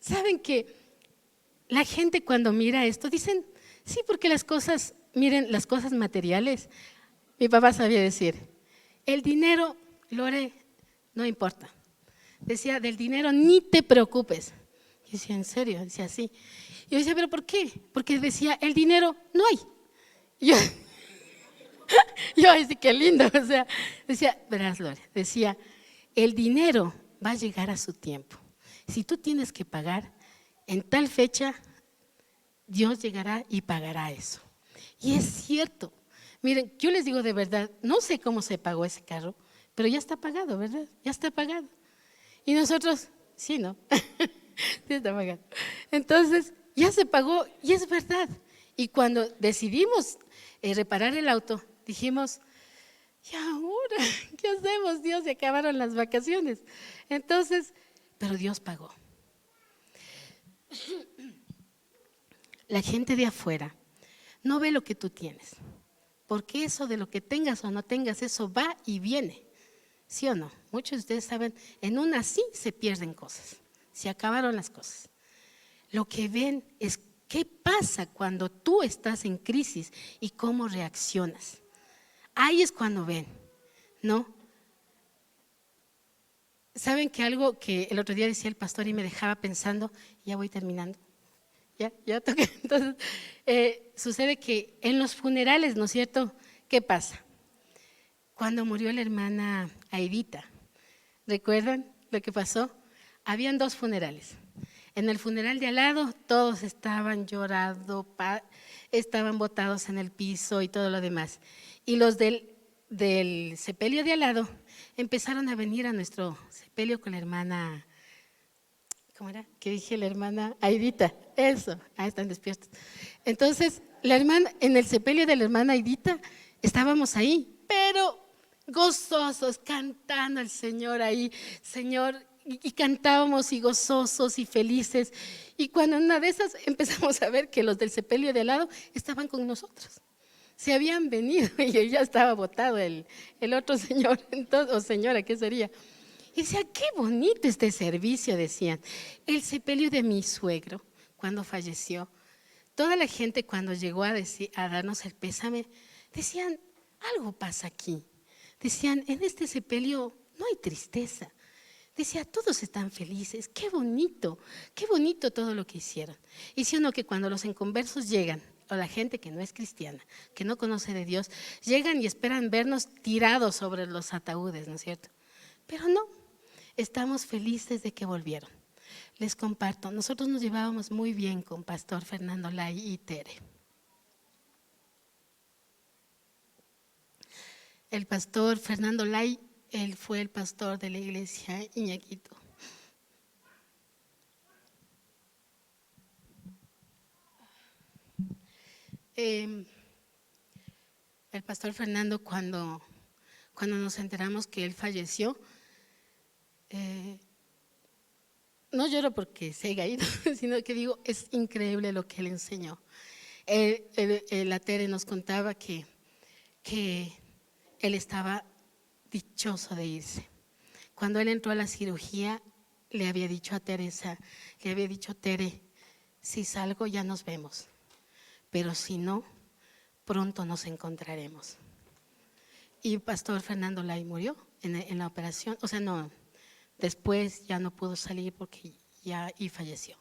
¿saben qué? La gente cuando mira esto dicen, sí, porque las cosas, miren, las cosas materiales, mi papá sabía decir, el dinero, Lore, no importa. Decía, del dinero ni te preocupes. Yo decía, ¿en serio? Decía, así. Yo decía, ¿pero por qué? Porque decía, el dinero no hay. Yo decía, qué lindo. O sea, decía, verás, Lore, decía, el dinero va a llegar a su tiempo. Si tú tienes que pagar, en tal fecha, Dios llegará y pagará eso. Y es cierto. Miren, yo les digo de verdad, no sé cómo se pagó ese carro, pero ya está pagado, ¿verdad? Ya está pagado. Y nosotros, sí, ¿no? Sí está pagado. Entonces, ya se pagó y es verdad. Y cuando decidimos reparar el auto, dijimos, ¿y ahora qué hacemos? Dios, se acabaron las vacaciones. Entonces, pero Dios pagó. La gente de afuera no ve lo que tú tienes, porque eso de lo que tengas o no tengas, eso va y viene, ¿sí o no? Muchos de ustedes saben, en una sí se pierden cosas, se acabaron las cosas. Lo que ven es qué pasa cuando tú estás en crisis y cómo reaccionas. Ahí es cuando ven, ¿no? ¿Saben que algo que el otro día decía el pastor y me dejaba pensando? Ya voy terminando. Ya toqué. Entonces, sucede que en los funerales, ¿no es cierto?, ¿qué pasa? Cuando murió la hermana Aidita, ¿recuerdan lo que pasó? Habían 2 funerales. En el funeral de al lado todos estaban llorando, estaban botados en el piso y todo lo demás. Y los del sepelio de al lado empezaron a venir a nuestro sepelio con la hermana, ¿cómo era? ¿Qué dije? La hermana Aidita. Eso, están despiertos. Entonces, en el sepelio de la hermana Aidita estábamos ahí, pero gozosos, cantando al Señor ahí, Señor, y cantábamos y gozosos y felices. Y cuando en una de esas empezamos a ver que los del sepelio de al lado estaban con nosotros. Se habían venido y ya estaba botado el otro señor, entonces, o señora, ¿qué sería? Y decía, qué bonito este servicio, decían. El sepelio de mi suegro, cuando falleció, toda la gente cuando llegó a darnos el pésame, decían, algo pasa aquí. Decían, en este sepelio no hay tristeza. Decía, todos están felices, qué bonito todo lo que hicieron. Y sí o no que cuando los inconversos llegan, o la gente que no es cristiana, que no conoce de Dios, llegan y esperan vernos tirados sobre los ataúdes, ¿no es cierto? Pero no, estamos felices de que volvieron. Les comparto, nosotros nos llevábamos muy bien con Pastor Fernando Lay y Tere. El pastor Fernando Lay, él fue el pastor de la iglesia Iñaquito. El pastor Fernando, cuando nos enteramos que él falleció, no lloro porque se haya ido, sino que digo, es increíble lo que él enseñó. La Tere nos contaba que él estaba dichoso de irse. Cuando él entró a la cirugía, le había dicho a Teresa, Tere, si salgo ya nos vemos, pero si no, pronto nos encontraremos. Y Pastor Fernando Lay murió en la operación, o sea, no, después ya no pudo salir porque y falleció.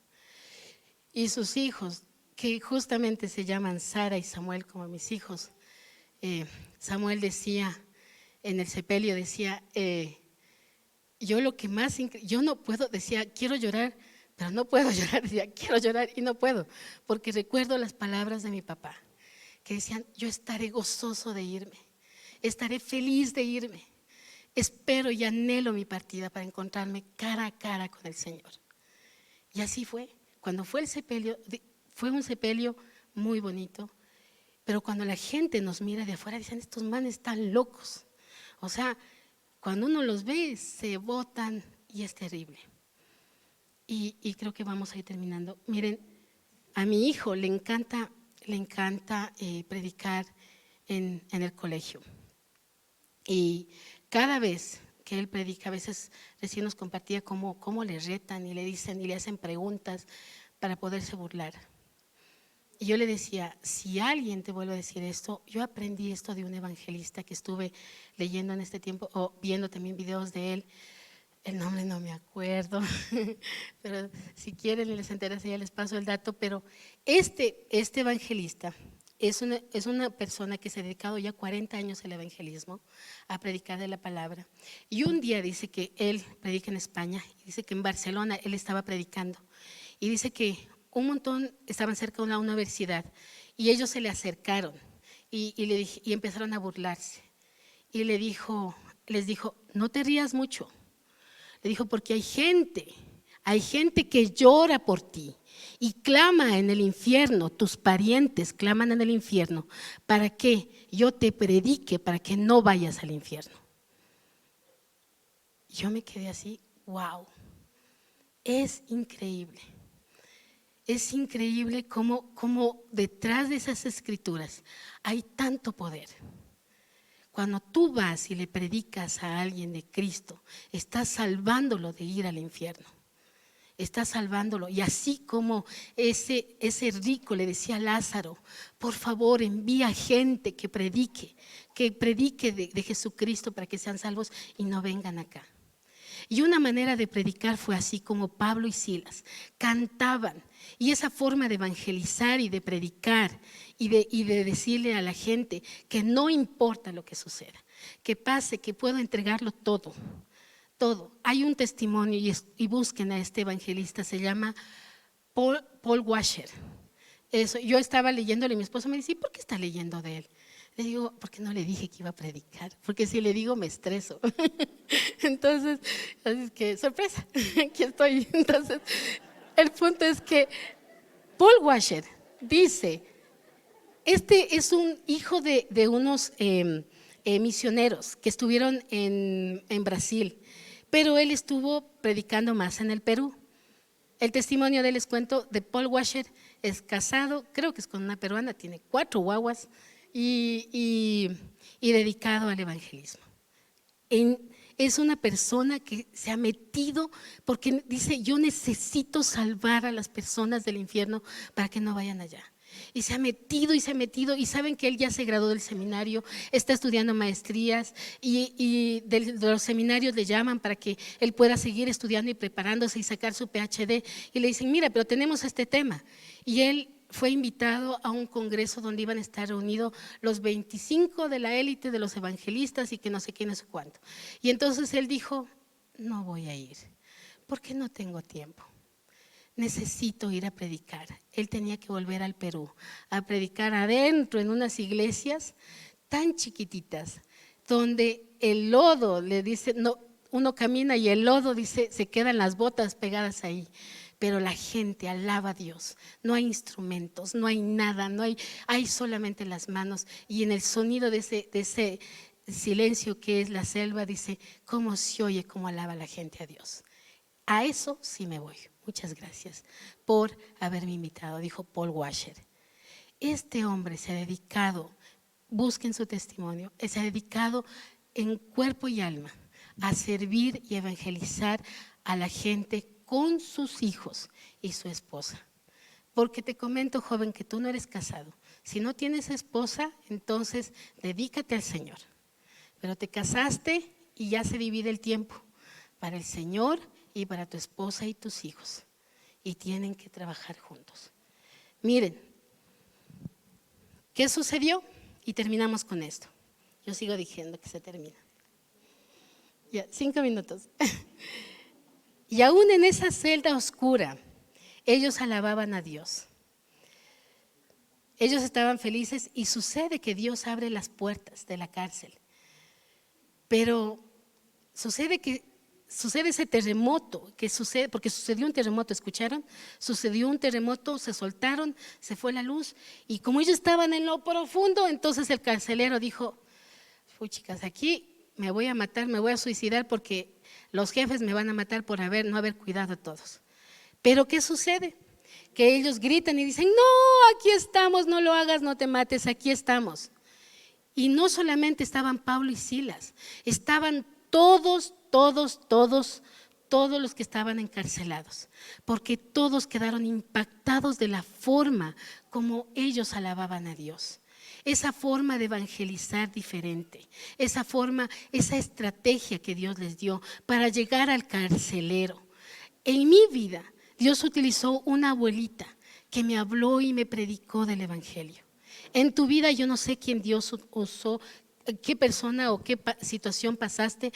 Y sus hijos, que justamente se llaman Sara y Samuel como mis hijos, Samuel decía, en el sepelio decía, yo lo que más, yo no puedo, decía, quiero llorar, pero no puedo llorar, decía, quiero llorar y no puedo, porque recuerdo las palabras de mi papá, que decían, yo estaré gozoso de irme, estaré feliz de irme, espero y anhelo mi partida para encontrarme cara a cara con el Señor. Y así fue, cuando fue el sepelio, fue un sepelio muy bonito, pero cuando la gente nos mira de afuera, dicen, estos manes están locos. O sea, cuando uno los ve, se botan y es terrible. Y creo que vamos a ir terminando. Miren, a mi hijo le encanta predicar en el colegio. Y cada vez que él predica, a veces recién nos compartía cómo le retan y le dicen y le hacen preguntas para poderse burlar. Y yo le decía, si alguien te vuelve a decir esto, yo aprendí esto de un evangelista que estuve leyendo en este tiempo, o viendo también videos de él, el nombre no me acuerdo, pero si quieren les interesa ya les paso el dato, pero este evangelista es una persona que se ha dedicado ya 40 años al evangelismo, a predicar de la palabra. Y un día dice que él predica en España, y dice que en Barcelona él estaba predicando, y dice que un montón estaban cerca de una universidad y ellos se le acercaron y empezaron a burlarse. Y les dijo, no te rías mucho. Le dijo, porque hay gente que llora por ti y clama en el infierno, tus parientes claman en el infierno para que yo te predique, para que no vayas al infierno. Yo me quedé así, wow, es increíble. Es increíble cómo detrás de esas escrituras hay tanto poder. Cuando tú vas y le predicas a alguien de Cristo, estás salvándolo de ir al infierno. Estás salvándolo. Y así como ese rico le decía a Lázaro, por favor envía gente que predique de Jesucristo para que sean salvos y no vengan acá. Y una manera de predicar fue así, como Pablo y Silas cantaban. Y esa forma de evangelizar y de predicar y de decirle a la gente que no importa lo que suceda, que pase, que puedo entregarlo todo, todo. Hay un testimonio y busquen a este evangelista, se llama Paul Washer. Eso, yo estaba leyéndole y mi esposo me dice, ¿y por qué está leyendo de él? Le digo, porque no le dije que iba a predicar, porque si le digo me estreso. Entonces, así que sorpresa, aquí estoy. Entonces, el punto es que Paul Washer dice, este es un hijo de unos misioneros que estuvieron en Brasil, pero él estuvo predicando más en el Perú. El testimonio de él, les cuento, de Paul Washer, es casado, creo que es con una peruana, tiene 4 guaguas y dedicado al evangelismo. Es una persona que se ha metido porque dice, yo necesito salvar a las personas del infierno para que no vayan allá. Y se ha metido y se ha metido, y saben que él ya se graduó del seminario, está estudiando maestrías y de los seminarios le llaman para que él pueda seguir estudiando y preparándose y sacar su PhD, y le dicen, mira, pero tenemos este tema. Y él fue invitado a un congreso donde iban a estar reunidos los 25 de la élite de los evangelistas y que no sé quién, no sé cuánto. Y entonces él dijo, no voy a ir, porque no tengo tiempo. Necesito ir a predicar. Él tenía que volver al Perú a predicar adentro en unas iglesias tan chiquititas, donde el lodo, le dice, no, uno camina y el lodo, dice, se quedan las botas pegadas ahí. Pero la gente alaba a Dios, no hay instrumentos, no hay nada, hay solamente las manos, y en el sonido de ese silencio que es la selva, dice, cómo se oye, cómo alaba la gente a Dios. A eso sí me voy. Muchas gracias por haberme invitado, dijo Paul Washer. Este hombre se ha dedicado, busquen su testimonio, se ha dedicado en cuerpo y alma a servir y evangelizar a la gente con sus hijos y su esposa. Porque te comento, joven, que tú no eres casado. Si no tienes esposa, entonces dedícate al Señor. Pero te casaste y ya se divide el tiempo para el Señor y para tu esposa y tus hijos, y tienen que trabajar juntos. Miren, ¿qué sucedió? Y terminamos con esto. Yo sigo diciendo que se termina. Ya, 5 minutos. Y aún en esa celda oscura, ellos alababan a Dios. Ellos estaban felices y sucede que Dios abre las puertas de la cárcel. Pero sucede ese terremoto, porque sucedió un terremoto, ¿escucharon? Sucedió un terremoto, se soltaron, se fue la luz, y como ellos estaban en lo profundo, entonces el carcelero dijo, chicas, aquí me voy a matar, me voy a suicidar porque los jefes me van a matar por no haber cuidado a todos. Pero ¿qué sucede? Que ellos gritan y dicen, no, aquí estamos, no lo hagas, no te mates, aquí estamos. Y no solamente estaban Pablo y Silas, estaban todos los que estaban encarcelados, porque todos quedaron impactados de la forma como ellos alababan a Dios. Esa forma de evangelizar diferente, esa estrategia que Dios les dio para llegar al carcelero. En mi vida, Dios utilizó una abuelita que me habló y me predicó del evangelio. En tu vida yo no sé quién Dios usó, qué persona o qué situación pasaste.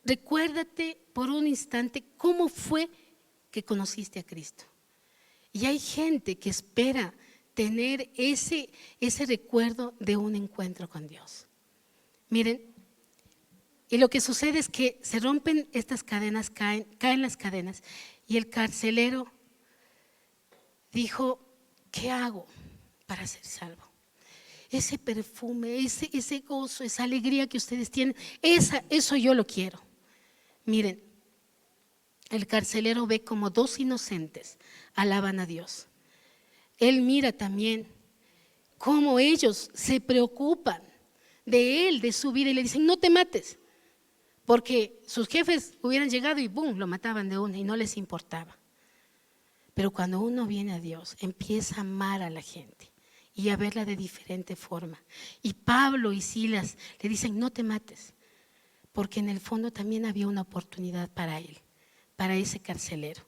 Recuérdate por un instante cómo fue que conociste a Cristo. Y hay gente que espera tener ese recuerdo de un encuentro con Dios. Miren, y lo que sucede es que se rompen estas cadenas, caen las cadenas, y el carcelero dijo, ¿qué hago para ser salvo? Ese perfume, ese gozo, esa alegría que ustedes tienen, eso yo lo quiero. Miren, el carcelero ve como 2 inocentes alaban a Dios. Él mira también cómo ellos se preocupan de él, de su vida, y le dicen, no te mates, porque sus jefes hubieran llegado y ¡bum!, lo mataban de una y no les importaba. Pero cuando uno viene a Dios, empieza a amar a la gente y a verla de diferente forma. Y Pablo y Silas le dicen, no te mates, porque en el fondo también había una oportunidad para él, para ese carcelero.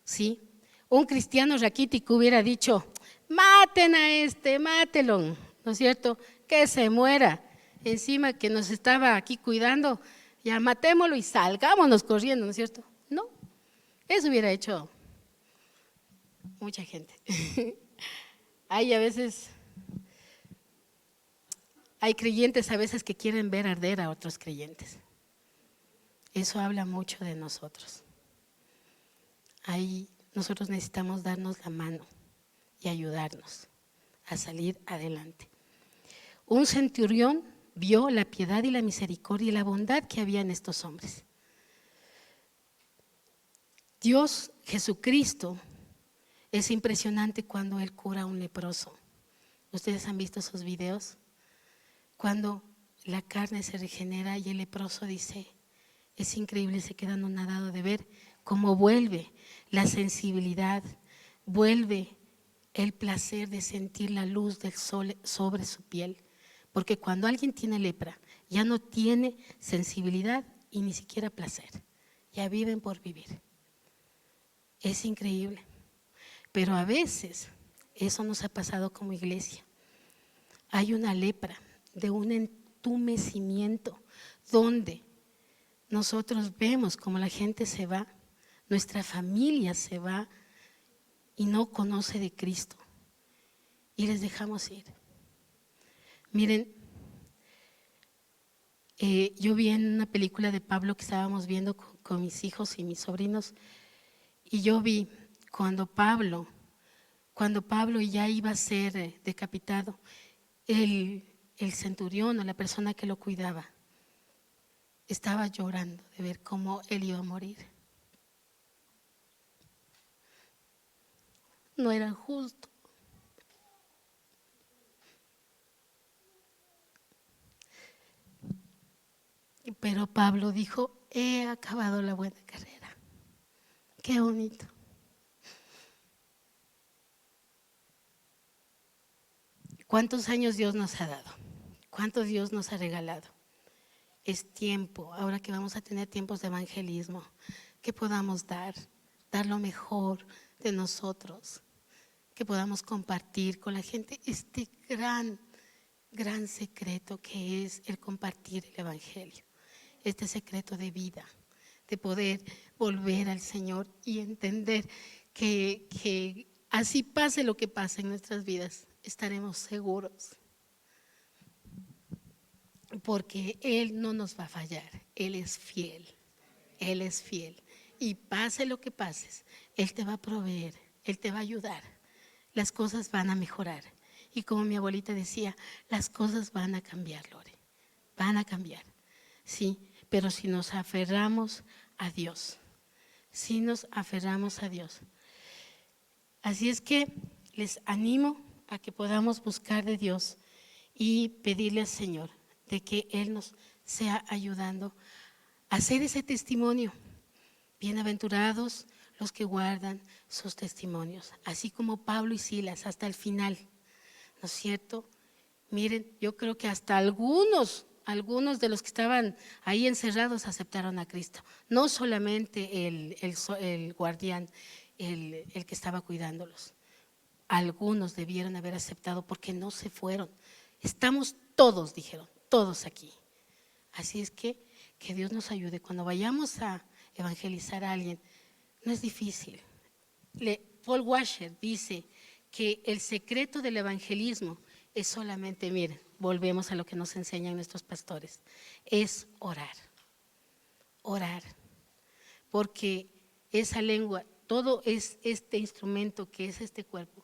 ¿Sí? Un cristiano raquítico hubiera dicho, maten a este, mátelo, ¿no es cierto? Que se muera. Encima que nos estaba aquí cuidando, ya matémoslo y salgámonos corriendo, ¿no es cierto? No, eso hubiera hecho mucha gente. Hay a veces, hay creyentes a veces que quieren ver arder a otros creyentes. Eso habla mucho de nosotros. Ahí nosotros necesitamos darnos la mano y ayudarnos a salir adelante. Un centurión vio la piedad y la misericordia y la bondad que había en estos hombres. Dios, Jesucristo, es impresionante cuando Él cura a un leproso. ¿Ustedes han visto esos videos? Cuando la carne se regenera y el leproso dice, es increíble, se queda anonadado de ver cómo vuelve la sensibilidad, vuelve el placer de sentir la luz del sol sobre su piel. Porque cuando alguien tiene lepra, ya no tiene sensibilidad y ni siquiera placer. Ya viven por vivir. Es increíble. Pero a veces eso nos ha pasado como iglesia. Hay una lepra de un entumecimiento donde nosotros vemos como la gente se va, nuestra familia se va y no conoce de Cristo. Y les dejamos ir. Miren, yo vi en una película de Pablo que estábamos viendo con mis hijos y mis sobrinos, y yo vi cuando Pablo ya iba a ser decapitado, el centurión o la persona que lo cuidaba estaba llorando de ver cómo él iba a morir. No era justo. Pero Pablo dijo, he acabado la buena carrera. Qué bonito. ¿Cuántos años Dios nos ha dado? ¿Cuánto Dios nos ha regalado? Es tiempo, ahora que vamos a tener tiempos de evangelismo, que podamos dar lo mejor de nosotros, que podamos compartir con la gente este gran secreto que es el compartir el evangelio, este secreto de vida, de poder volver al Señor y entender que así pase lo que pase en nuestras vidas, estaremos seguros. Porque Él no nos va a fallar, Él es fiel, Él es fiel. Y pase lo que pases, Él te va a proveer, Él te va a ayudar. Las cosas van a mejorar. Y como mi abuelita decía, las cosas van a cambiar, Lore, van a cambiar. Sí, pero si nos aferramos a Dios, si nos aferramos a Dios. Así es que les animo a que podamos buscar de Dios y pedirle al Señor de que Él nos sea ayudando a hacer ese testimonio. Bienaventurados los que guardan sus testimonios, así como Pablo y Silas hasta el final, ¿no es cierto? Miren, yo creo que hasta algunos de los que estaban ahí encerrados aceptaron a Cristo, no solamente el guardián, el que estaba cuidándolos. Algunos debieron haber aceptado porque no se fueron. Estamos todos, dijeron, todos aquí. Así es que Dios nos ayude. Cuando vayamos a evangelizar a alguien, no es difícil. Paul Washer dice que el secreto del evangelismo es solamente, miren, volvemos a lo que nos enseñan nuestros pastores, es orar. Orar. Porque esa lengua, todo es este instrumento que es este cuerpo,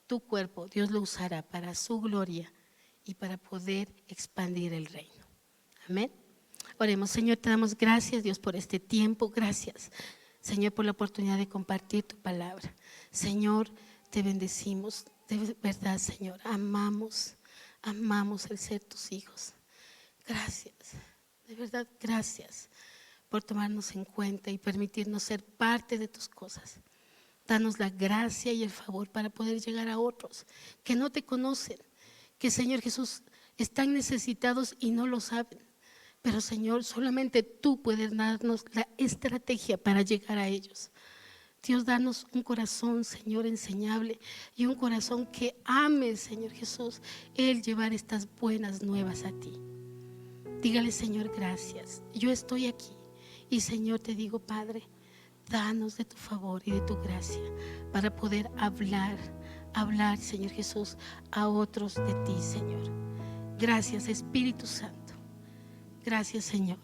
tu cuerpo, Dios lo usará para su gloria y para poder expandir el reino. Amén. Oremos. Señor, te damos gracias, Dios, por este tiempo. Gracias, Señor, por la oportunidad de compartir tu palabra. Señor, te bendecimos. De verdad, Señor, amamos el ser tus hijos. Gracias, de verdad, gracias por tomarnos en cuenta y permitirnos ser parte de tus cosas. Danos la gracia y el favor para poder llegar a otros que no te conocen, que, Señor Jesús, están necesitados y no lo saben. Pero Señor, solamente tú puedes darnos la estrategia para llegar a ellos. Dios, danos un corazón, Señor, enseñable y un corazón que ame, Señor Jesús, el llevar estas buenas nuevas a ti. Dígale, Señor, gracias. Yo estoy aquí y, Señor, te digo, Padre, danos de tu favor y de tu gracia para poder hablar, Señor Jesús, a otros de ti, Señor. Gracias, Espíritu Santo. Gracias, Señor.